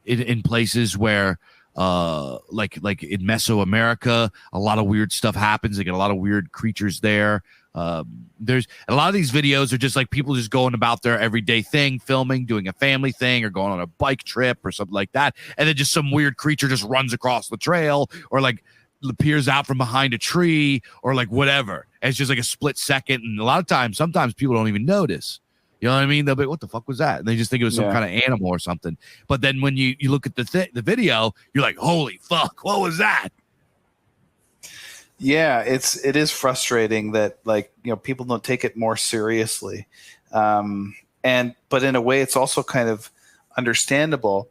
in places where, like in Mesoamerica, a lot of weird stuff happens. They get a lot of weird creatures there. There's a lot of these videos are just like people just going about their everyday thing, filming, doing a family thing, or going on a bike trip or something like that, and then just some weird creature just runs across the trail or like appears out from behind a tree or like whatever. And it's just like a split second, and a lot of times, sometimes people don't even notice. You know what I mean? They'll be, what the fuck was that? And they just think it was some kind of animal or something. But then when you look at the video, you're like, holy fuck, what was that? Yeah, it is frustrating that people don't take it more seriously. But in a way, it's also kind of understandable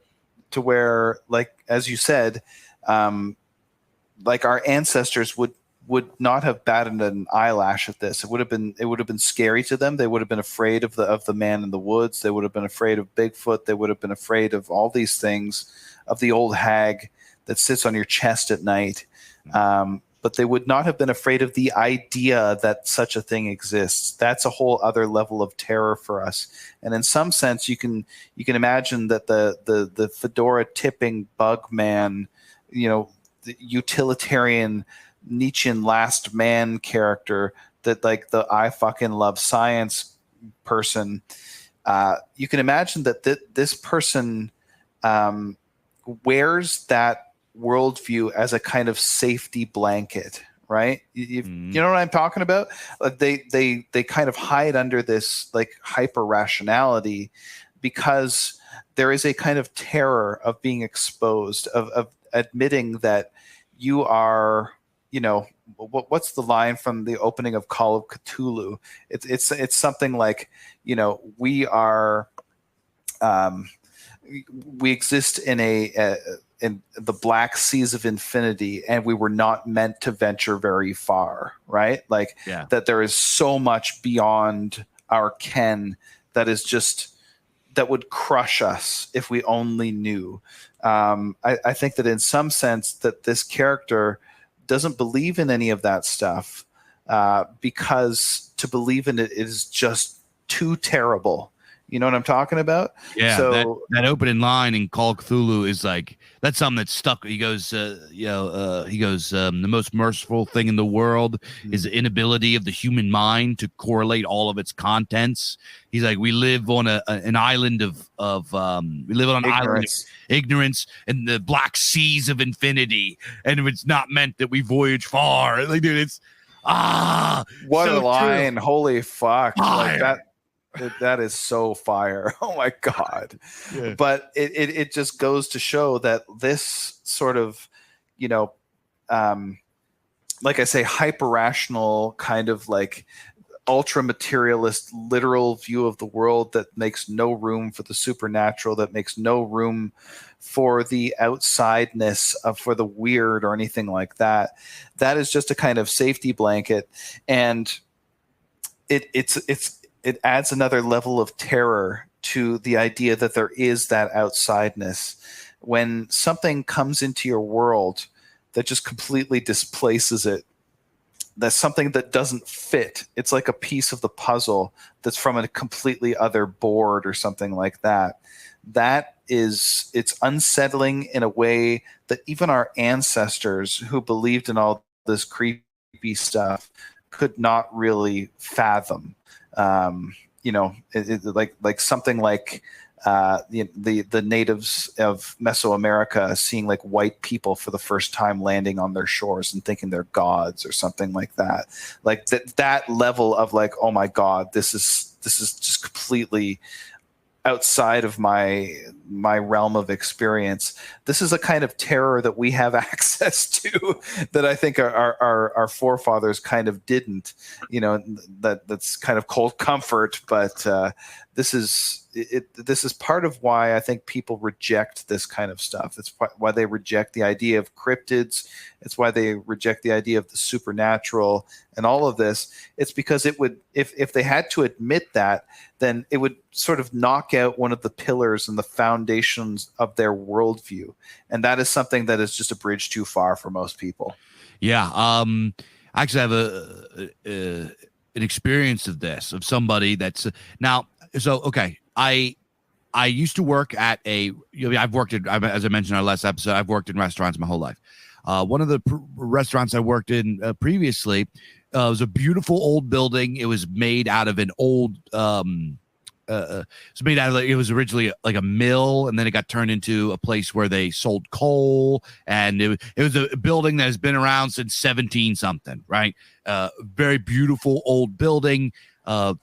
to where, like, as you said, like our ancestors would not have batted an eyelash at this. It would have been scary to them. They would have been afraid of the man in the woods. They would have been afraid of Bigfoot. They would have been afraid of all these things, of the old hag that sits on your chest at night. But they would not have been afraid of the idea that such a thing exists. That's a whole other level of terror for us. And in some sense, you can imagine that the fedora tipping bug man, the utilitarian Nietzschean last man character, that like the I fucking love science person, you can imagine that this person wears that worldview as a kind of safety blanket, right? You know what I'm talking about? They kind of hide under this like hyper rationality because there is a kind of terror of being exposed, of admitting that you are, what's the line from the opening of Call of Cthulhu? It's something like, we are, we exist in in the black seas of infinity, and we were not meant to venture very far, right? Like that there is so much beyond our ken that is just, that would crush us if we only knew. I think that in some sense that this character doesn't believe in any of that stuff because to believe in it is just too terrible. Yeah. You know what I'm talking about? Yeah, So that opening line in Call of Cthulhu is like, that's something that's stuck. He goes, the most merciful thing in the world is the inability of the human mind to correlate all of its contents. He's like, we live on an island of we live on an island of ignorance in the black seas of infinity, and it's not meant that we voyage far. Like, dude, it's what so a line! true. Holy fuck! Fire. Like that is so fire. Oh my god. Yeah. But it just goes to show that this sort of, like I say, hyper rational kind of like ultra materialist literal view of the world that makes no room for the supernatural, that makes no room for the outsideness for the weird or anything like that. That is just a kind of safety blanket, and it adds another level of terror to the idea that there is that outsideness. When something comes into your world that just completely displaces it, that's something that doesn't fit. It's like a piece of the puzzle that's from a completely other board or something like that. It's unsettling in a way that even our ancestors who believed in all this creepy stuff could not really fathom. Like something like the natives of Mesoamerica seeing like white people for the first time landing on their shores and thinking they're gods or something like that. Like that level of like, oh my God, this is just completely outside of my realm of experience. This is a kind of terror that we have access to that I think our forefathers kind of didn't. That's kind of cold comfort, but this is part of why I think people reject this kind of stuff. It's why they reject the idea of cryptids. It's why they reject the idea of the supernatural and all of this. It's because it would, if they had to admit that, then it would sort of knock out one of the pillars and the foundations of their worldview. And that is something that is just a bridge too far for most people. Yeah. I actually have an experience of this, of somebody that's now. So, okay. I used to work at I've worked at, as I mentioned in our last episode, I've worked in restaurants my whole life. One of the restaurants I worked in previously was a beautiful old building. It was made out of an old, it was originally like a mill, and then it got turned into a place where they sold coal. And it was a building that has been around since 17 something, right? Very beautiful old building.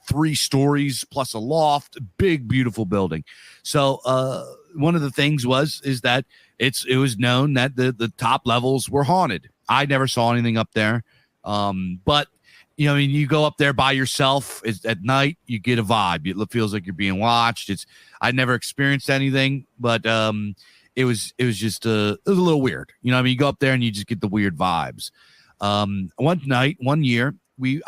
3 stories plus a loft, big, beautiful building. So one of the things is that it was known that the top levels were haunted. I never saw anything up there. But you go up there by yourself at night, you get a vibe. It feels like you're being watched. I never experienced anything, but it was just it was a little weird. You go up there and you just get the weird vibes. One year,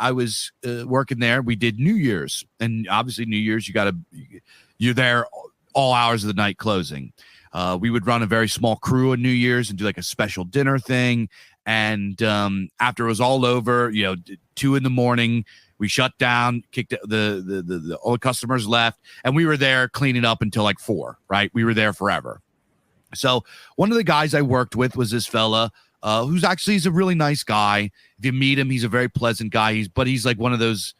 I was working there. We did New Year's, and obviously New Year's, you're there all hours of the night closing. We would run a very small crew on New Year's and do like a special dinner thing. And after it was all over, 2 a.m, we shut down, kicked the old customers left, and we were there cleaning up until like 4. Right, we were there forever. So one of the guys I worked with was this fella. He's a really nice guy. If you meet him, he's a very pleasant guy. He's like one of those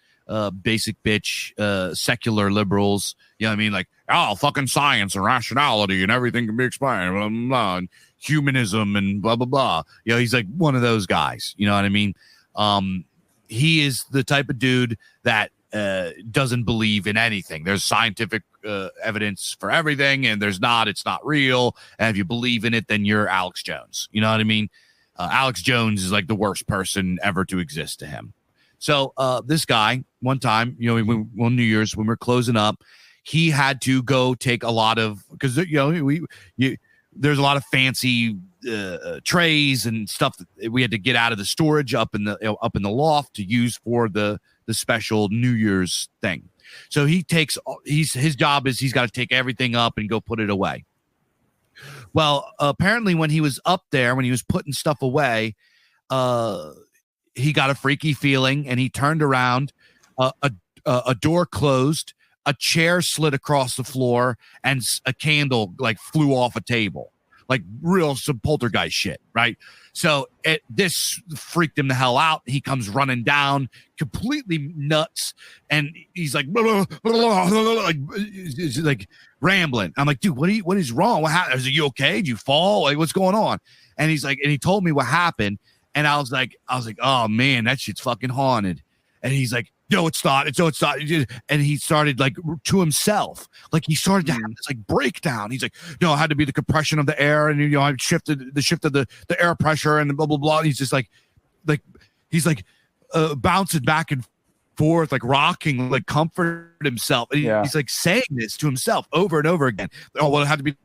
basic bitch secular liberals. You know what I mean? Like, oh, fucking science and rationality and everything can be explained, blah, blah, blah, and humanism and blah, blah, blah. He's like one of those guys. You know what I mean? He is the type of dude that doesn't believe in anything. There's scientific evidence for everything, and it's not real. And if you believe in it, then you're Alex Jones. You know what I mean? Alex Jones is like the worst person ever to exist to him. So this guy, one time, on New Year's when we're closing up, he had to go take a lot of, because there's a lot of fancy trays and stuff that we had to get out of the storage up in the loft to use for the special New Year's thing. So his job is he's got to take everything up and go put it away. Well, apparently when he was up there, when he was putting stuff away, he got a freaky feeling, and he turned around. A door closed a chair slid across the floor and a candle like flew off a table, like real some poltergeist shit, right? So this freaked him the hell out. He comes running down, completely nuts, and he's like, blah, blah, blah, blah, like rambling. I'm like, dude, what is wrong? What happened? I was like, you okay? Did you fall? Like, what's going on? And he's like, and he told me what happened, and I was like, oh man, that shit's fucking haunted. And he's like, no, it's not. It's not. And he started like to himself, like he started to have this like breakdown. He's like, no, it had to be the compression of the air, and I shifted the air pressure and blah blah blah. And he's just like he's like bouncing back and forth, like rocking, like comfort himself. And he's like saying this to himself over and over again. Oh well, it had to be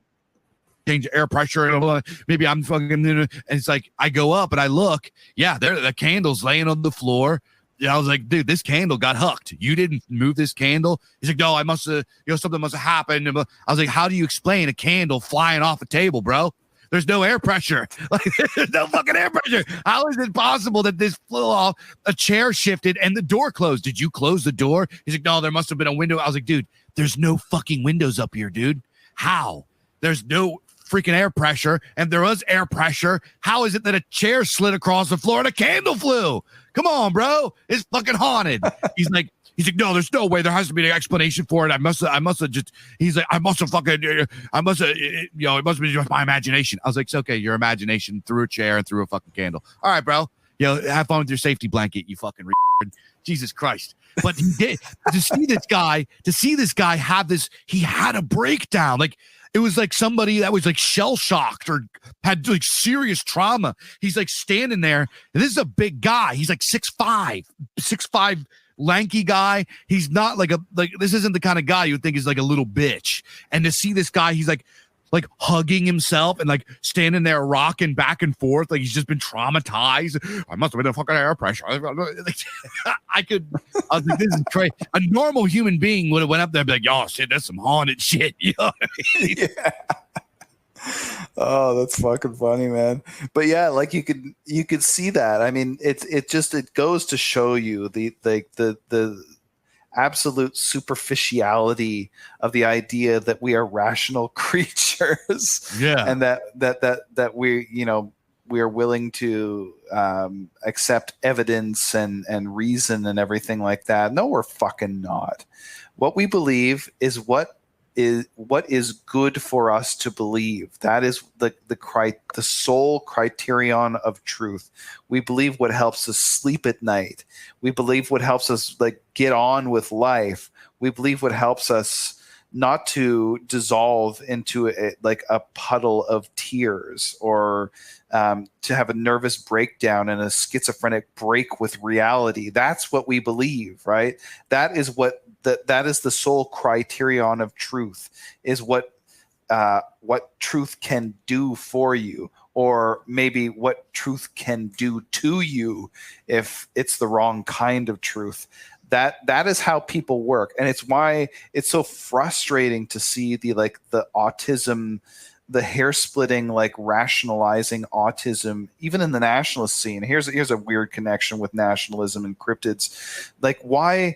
change air pressure and blah, blah, maybe I'm fucking. And it's like I go up and I look, yeah, there the candle's laying on the floor. Yeah, I was like, dude, this candle got hooked. You didn't move this candle. He's like, no, I must have, something must have happened. I was like, how do you explain a candle flying off a table, bro? There's no air pressure. Like, there's no fucking air pressure. How is it possible that this flew off? A chair shifted and the door closed. Did you close the door? He's like, no, there must have been a window. I was like, dude, there's no fucking windows up here, dude. How? There's no freaking air pressure, and there was air pressure. How is it that a chair slid across the floor and a candle flew? Come on, bro. It's fucking haunted. He's like, no, there's no way. There has to be an explanation for it. I must have just, he's like, it must have been just my imagination. I was like, it's okay. Your imagination threw a chair and threw a fucking candle. All right, bro. Have fun with your safety blanket, you fucking Jesus Christ. But he did to see this guy have this, he had a breakdown. Like, it was like somebody that was like shell shocked or had like serious trauma. He's like standing there, and this is a big guy. He's like 6'5", lanky guy. He's not like this isn't the kind of guy you would think is like a little bitch. And to see this guy, he's like hugging himself and like standing there rocking back and forth like he's just been traumatized. I must have been a fucking air pressure. I was like, this is crazy. A normal human being would have went up there and be like, oh shit, that's some haunted shit. You know what I mean? Yeah. Oh, that's fucking funny, man. But yeah, like you could see that. I mean, it goes to show you the absolute superficiality of the idea that we are rational creatures. Yeah. And that we are willing to accept evidence and reason and everything like that. No, we're fucking not. What we believe is what is good for us to believe. That is the sole criterion of truth. We believe what helps us sleep at night. We believe what helps us like get on with life. We believe what helps us not to dissolve into a puddle of tears or to have a nervous breakdown and a schizophrenic break with reality. That's what we believe, right? That is what that is the sole criterion of truth, is what truth can do for you, or maybe what truth can do to you if it's the wrong kind of truth. That is how people work, and it's why it's so frustrating to see the autism, the hair splitting, like rationalizing autism, even in the nationalist scene. Here's a weird connection with nationalism and cryptids. Like, why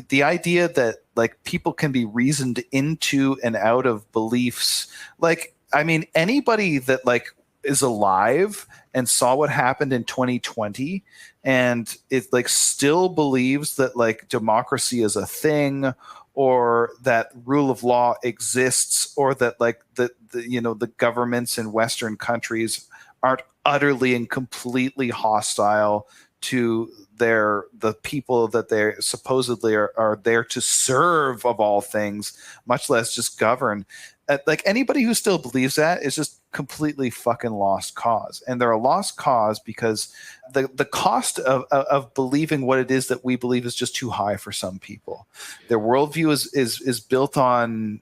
the idea that like people can be reasoned into and out of beliefs. Like, I mean, anybody that like is alive and saw what happened in 2020 and it like still believes that like democracy is a thing, or that rule of law exists, or that like the governments in Western countries aren't utterly and completely hostile to the people that they supposedly are there to serve, of all things, much less just govern. Like, anybody who still believes that is just completely fucking lost cause. And they're a lost cause because the cost of believing what it is that we believe is just too high for some people. Their worldview is built on,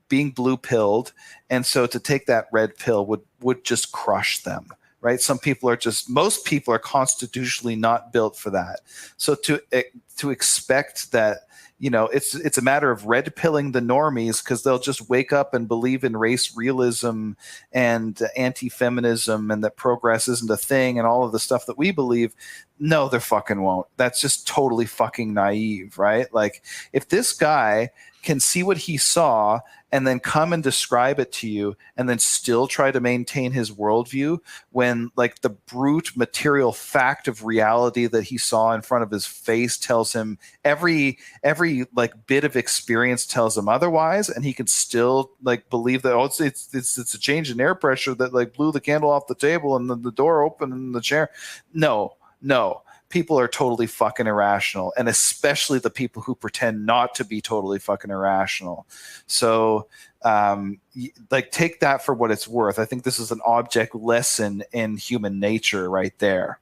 being blue pilled. And so to take that red pill would just crush them. Right? Most people are constitutionally not built for that. So to expect that, it's a matter of red pilling the normies because they'll just wake up and believe in race realism and anti-feminism and that progress isn't a thing and all of the stuff that we believe. No, they fucking won't. That's just totally fucking naive, right? Like, if this guy can see what he saw and then come and describe it to you and then still try to maintain his worldview when, like, the brute material fact of reality that he saw in front of his face tells him every like bit of experience tells him otherwise, and he can still like believe that it's a change in air pressure that like blew the candle off the table and then the door opened in the chair. No, people are totally fucking irrational, and especially the people who pretend not to be totally fucking irrational. So like, take that for what it's worth. I think this is an object lesson in human nature right there.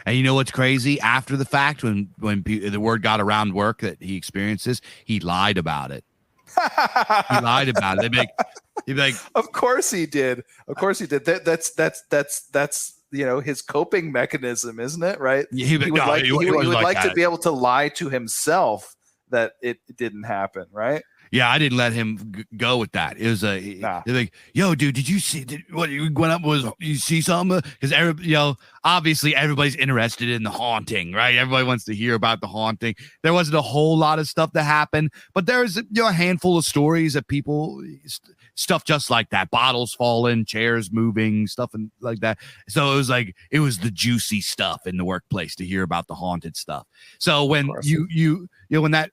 And you know what's crazy? After the fact, when the word got around work that he experienced this, he lied about it. He lied about it. He'd be like, of course he did. That's his coping mechanism, isn't it? Right? He would like to be able to lie to himself that it didn't happen, right? Yeah, I didn't let him go with that. It was like, yo, dude, did you see what you went up was? You see something? Because obviously everybody's interested in the haunting, right? Everybody wants to hear about the haunting. There wasn't a whole lot of stuff that happened, but there's a handful of stories that people stuff just like that, bottles falling, chairs moving, stuff and like that. So it was the juicy stuff in the workplace to hear about the haunted stuff. So when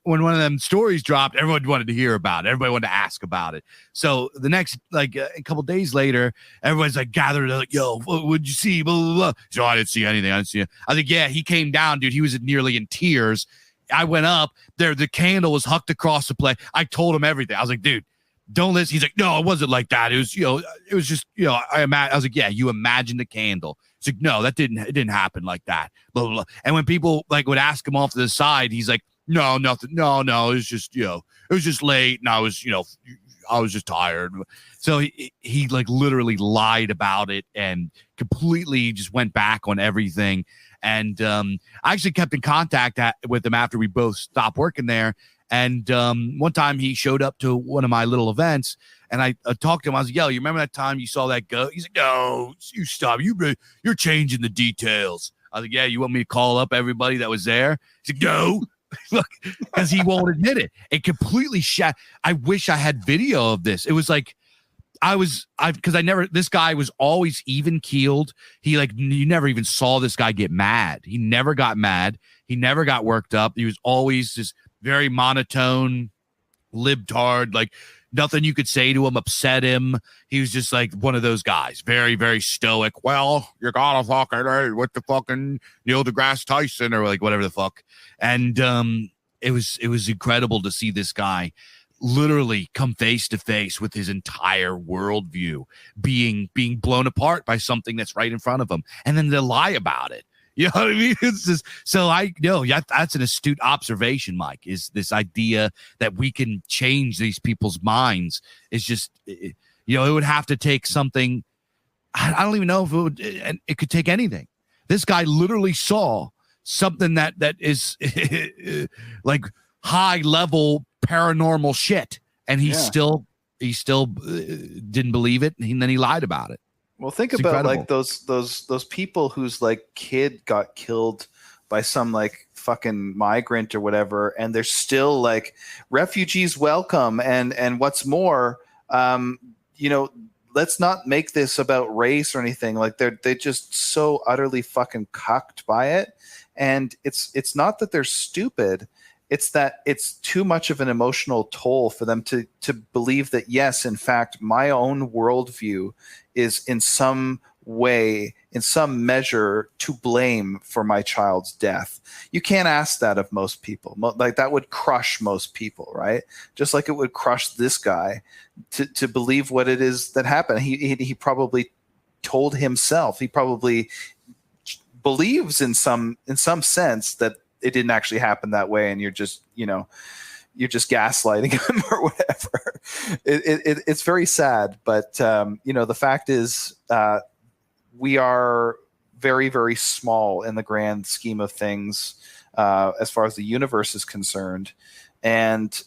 when one of them stories dropped, everyone wanted to hear about it. Everybody wanted to ask about it. So the next, a couple days later, everyone's like gathered, like, yo, what'd you see? Blah, blah, blah. So I didn't see anything. I was like, yeah, he came down, dude. He was nearly in tears. I went up there. The candle was hucked across the place. I told him everything. I was like, dude, don't listen. He's like, no, it wasn't like that. It was, it was just, I was like, yeah, you imagined the candle. It's like, no, it didn't happen like that. Blah, blah, blah. And when people would ask him off to the side, he's like, no, nothing. No, it was just, it was just late. And I was, I was just tired. So he literally lied about it and completely just went back on everything. And I actually kept in contact with him after we both stopped working there. And one time he showed up to one of my little events, and I talked to him. I was like, yo, you remember that time you saw that goat? He's like, no, you stop. You're changing the details. I was like, yeah, you want me to call up everybody that was there? He's like, no. Look, because he won't admit it. It completely I wish I had video of this. It was like, this guy was always even keeled. You never even saw this guy get mad. He never got mad. He never got worked up. He was always just very monotone, lived hard, like nothing you could say to him upset him. He was just like one of those guys, very, very stoic. Well, you gotta fucking with the fucking Neil deGrasse Tyson or like whatever the fuck. And it was incredible to see this guy literally come face to face with his entire worldview being blown apart by something that's right in front of him, and then to lie about it. You know what I mean? It's just so that's an astute observation, Mike, is this idea that we can change these people's minds. Is just, it would have to take something. I don't even know if it could take anything. This guy literally saw something that is like high level paranormal shit, and he still didn't believe it, and then he lied about it. Well, think about like those people whose like kid got killed by some like fucking migrant or whatever, and they're still like, refugees welcome, and what's more, let's not make this about race or anything. Like they just so utterly fucking cucked by it, and it's not that they're stupid. It's that it's too much of an emotional toll for them to believe that, yes, in fact, my own worldview is in some way, in some measure, to blame for my child's death. You can't ask that of most people. Like, that would crush most people, right? Just like it would crush this guy to believe what it is that happened. He probably told himself, he probably believes in some sense that it didn't actually happen that way, and you're just gaslighting him or whatever. It's very sad, but the fact is, we are very, very small in the grand scheme of things as far as the universe is concerned. and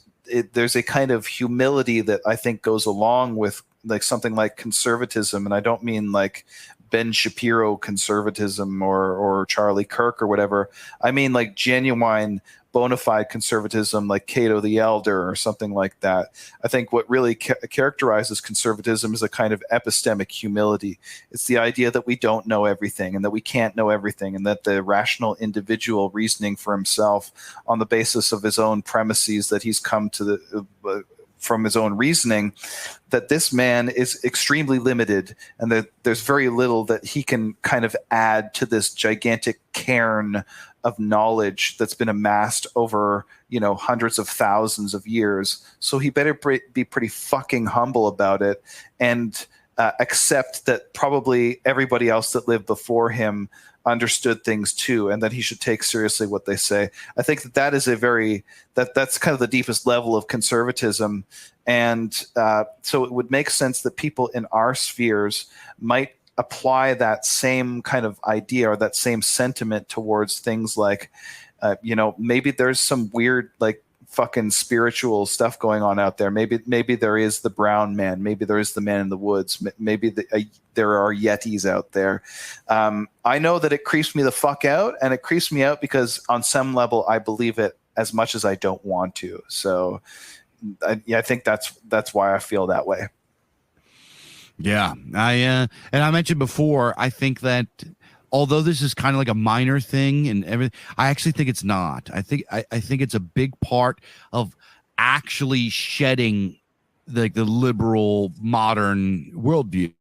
there's a kind of humility that I think goes along with like something like conservatism, and I don't mean like Ben Shapiro conservatism or Charlie Kirk or whatever. I mean like genuine bona fide conservatism like Cato the Elder or something like that. I think what really characterizes conservatism is a kind of epistemic humility. It's the idea that we don't know everything and that we can't know everything, and that the rational individual reasoning for himself on the basis of his own premises that he's come to the from his own reasoning, that this man is extremely limited and that there's very little that he can kind of add to this gigantic cairn of knowledge that's been amassed over, hundreds of thousands of years. So he better be pretty fucking humble about it and accept that probably everybody else that lived before him understood things too, and that he should take seriously what they say. I think that is that's kind of the deepest level of conservatism. And so it would make sense that people in our spheres might apply that same kind of idea or that same sentiment towards things like, maybe there's some weird, like, fucking spiritual stuff going on out there. Maybe there is the brown man. Maybe there is the man in the woods. Maybe there are yetis out there. I know that it creeps me the fuck out, and it creeps me out because on some level I believe it as much as I don't want to. So I think that's why I feel that way. Yeah, and I mentioned before, I think that although this is kind of like a minor thing and everything, I actually think it's not. I think it's a big part of actually shedding the liberal modern worldview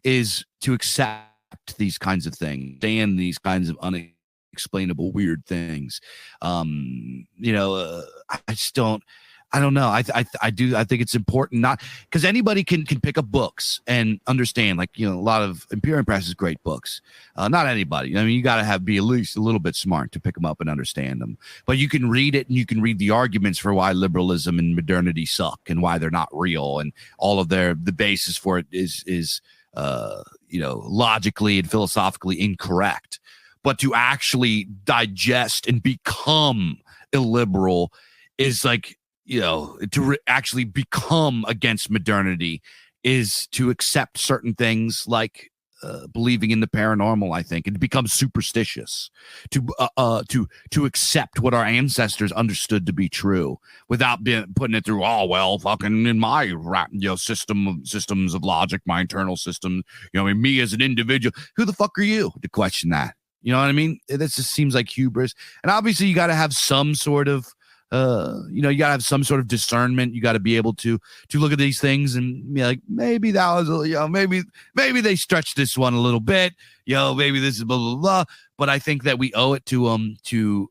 is to accept these kinds of things and these kinds of unexplainable weird things. I just don't. I don't know. I think it's important, not because anybody can pick up books and understand, like, a lot of Imperial Press is great books. Not anybody. I mean, you got to be at least a little bit smart to pick them up and understand them. But you can read it, and you can read the arguments for why liberalism and modernity suck and why they're not real, and all of the basis for it is logically and philosophically incorrect. But to actually digest and become illiberal is like, to actually become against modernity is to accept certain things like believing in the paranormal, I think, and to become superstitious, to accept what our ancestors understood to be true without putting it through, fucking in my systems of logic, my internal system, me as an individual. Who the fuck are you to question that? You know what I mean? This just seems like hubris. And obviously you got to have some sort of you gotta have some sort of discernment. You got to be able to look at these things and be like, maybe that was, maybe they stretched this one a little bit, maybe this is blah, blah, blah. But I think that we owe it to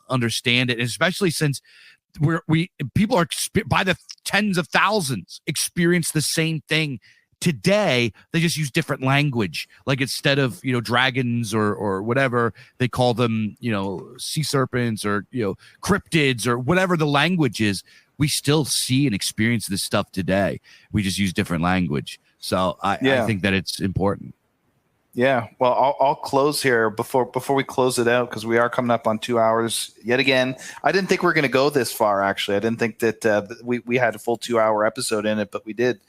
understand it, especially since people are by the tens of thousands experience the same thing today. They just use different language. Like, instead of dragons or whatever, they call them sea serpents or cryptids or whatever the language is. We still see and experience this stuff today. We just use different language. So I think that it's important. Yeah, well, I'll close here before we close it out, because we are coming up on 2 hours yet again. I didn't think we were going to go this far. Actually, I didn't think that we had a full 2 hour episode in it, but we did.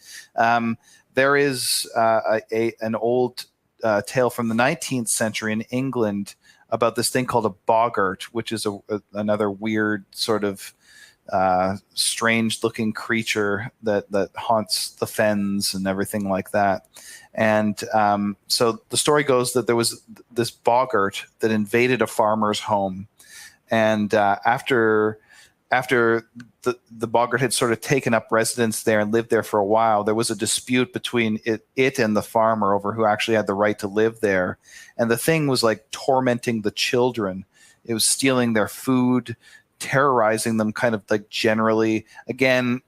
There is an old tale from the 19th century in England about this thing called a boggart, which is another weird sort of strange-looking creature that haunts the fens and everything like that. And so the story goes that there was this boggart that invaded a farmer's home, and after the boggart had sort of taken up residence there and lived there for a while, there was a dispute between it and the farmer over who actually had the right to live there. And the thing was like tormenting the children. It was stealing their food, terrorizing them, kind of like generally. Again,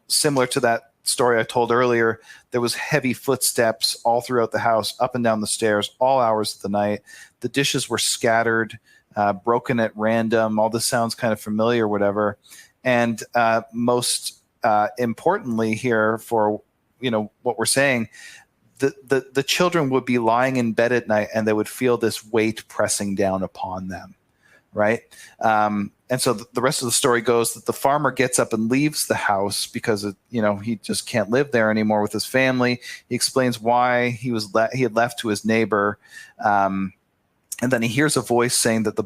similar to that story I told earlier, there was heavy footsteps all throughout the house, up and down the stairs, all hours of the night. The dishes were scattered, broken at random. All this sounds kind of familiar, whatever. And most importantly here, for what we're saying, the children would be lying in bed at night and they would feel this weight pressing down upon them, right? And so the rest of the story goes that the farmer gets up and leaves the house because he just can't live there anymore with his family. He explains why he had left to his neighbor, and then he hears a voice saying that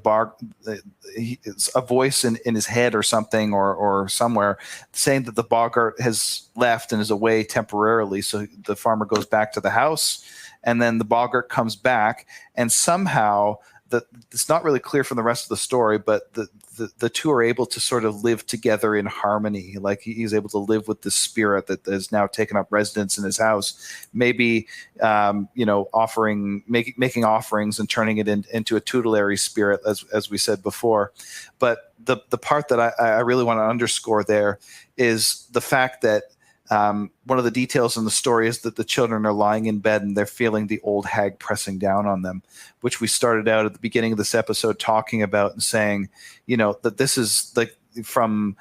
a voice in his head or something or somewhere saying that the boggart has left and is away temporarily. So the farmer goes back to the house, and then the boggart comes back, and somehow it's not really clear from the rest of the story, but the two are able to sort of live together in harmony. Like he's able to live with the spirit that has now taken up residence in his house, maybe making offerings and turning it into a tutelary spirit, as we said before. But the part that I really want to underscore there is the fact that one of the details in the story is that the children are lying in bed and they're feeling the old hag pressing down on them, which we started out at the beginning of this episode talking about and saying, that this is like from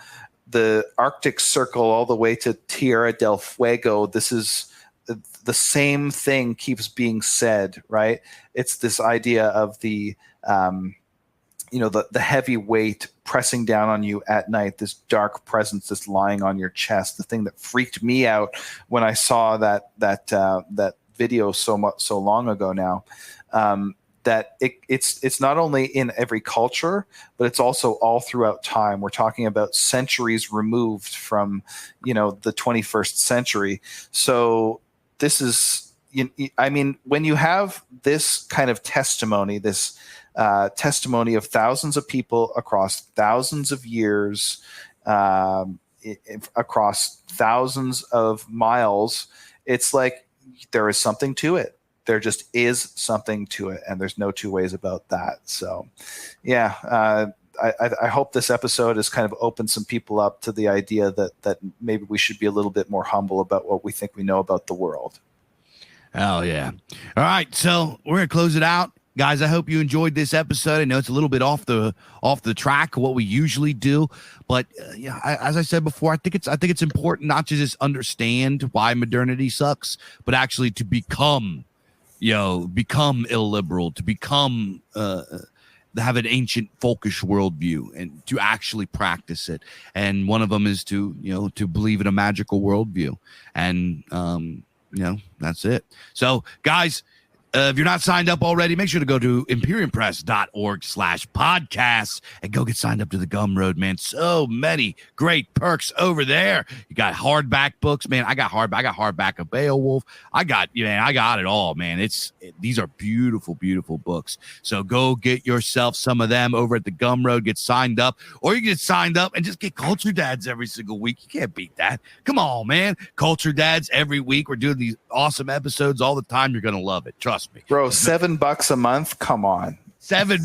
the Arctic Circle all the way to Tierra del Fuego. This is the same thing keeps being said, right? It's this idea of the heavy weight pressing down on you at night, this dark presence that's lying on your chest. The thing that freaked me out when I saw that video so long ago now, that it's not only in every culture, but it's also all throughout time. We're talking about centuries removed from the 21st century. So this is, when you have this kind of testimony, this testimony of thousands of people across thousands of years, across thousands of miles, it's like there is something to it. There just is something to it, and there's no two ways about that. So, I hope this episode has kind of opened some people up to the idea that maybe we should be a little bit more humble about what we think we know about the world. Hell yeah. All right, so we're going to close it out. Guys, I hope you enjoyed this episode. I know it's a little bit off the track of what we usually do, but as I said before, I think it's important not to just understand why modernity sucks, but actually to become illiberal, to become have an ancient folkish worldview and to actually practice it. And one of them is to believe in a magical worldview, and that's it. So, guys. If you're not signed up already, make sure to go to imperiumpress.org/podcasts and go get signed up to the Gumroad, man. So many great perks over there. You got hardback books, man. I got hardback of Beowulf. I got it all, man. These are beautiful, beautiful books. So go get yourself some of them over at the Gumroad. Get signed up, or you can get signed up and just get Culture Dads every single week. You can't beat that. Come on, man. Culture Dads every week. We're doing these awesome episodes all the time. You're gonna love it. Trust me, bro. $7 a month. Come on. Seven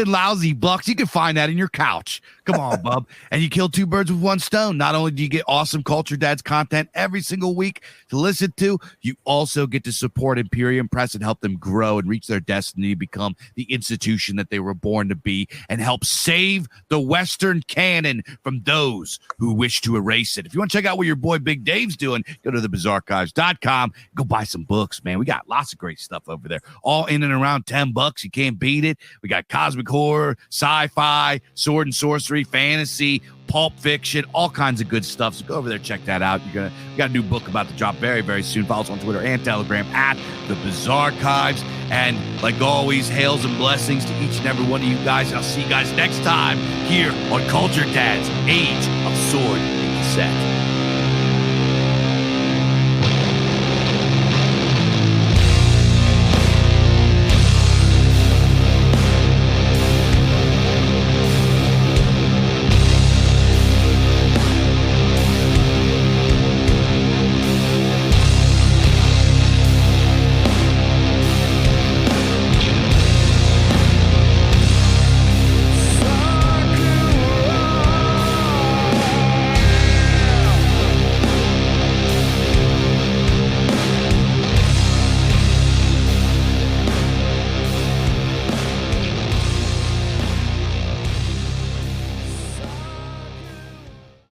lousy bucks. You can find that in your couch. Come on, bub. And you kill two birds with one stone. Not only do you get awesome Culture Dads content every single week to listen to, you also get to support Imperium Press and help them grow and reach their destiny, become the institution that they were born to be, and help save the Western canon from those who wish to erase it. If you want to check out what your boy Big Dave's doing, go to thebizarrearchives.com. Go buy some books, man. We got lots of great stuff over there. All in and around $10. You can't beat it. We got cosmic horror, sci-fi, sword and sorcery, fantasy, pulp fiction, all kinds of good stuff. So go over there, check that out. We got a new book about to drop very, very soon. Follow us on Twitter and Telegram at The Bizarrearchives. And like always, hails and blessings to each and every one of you guys. And I'll see you guys next time here on Culture Dads, Age of Sword and Cassette.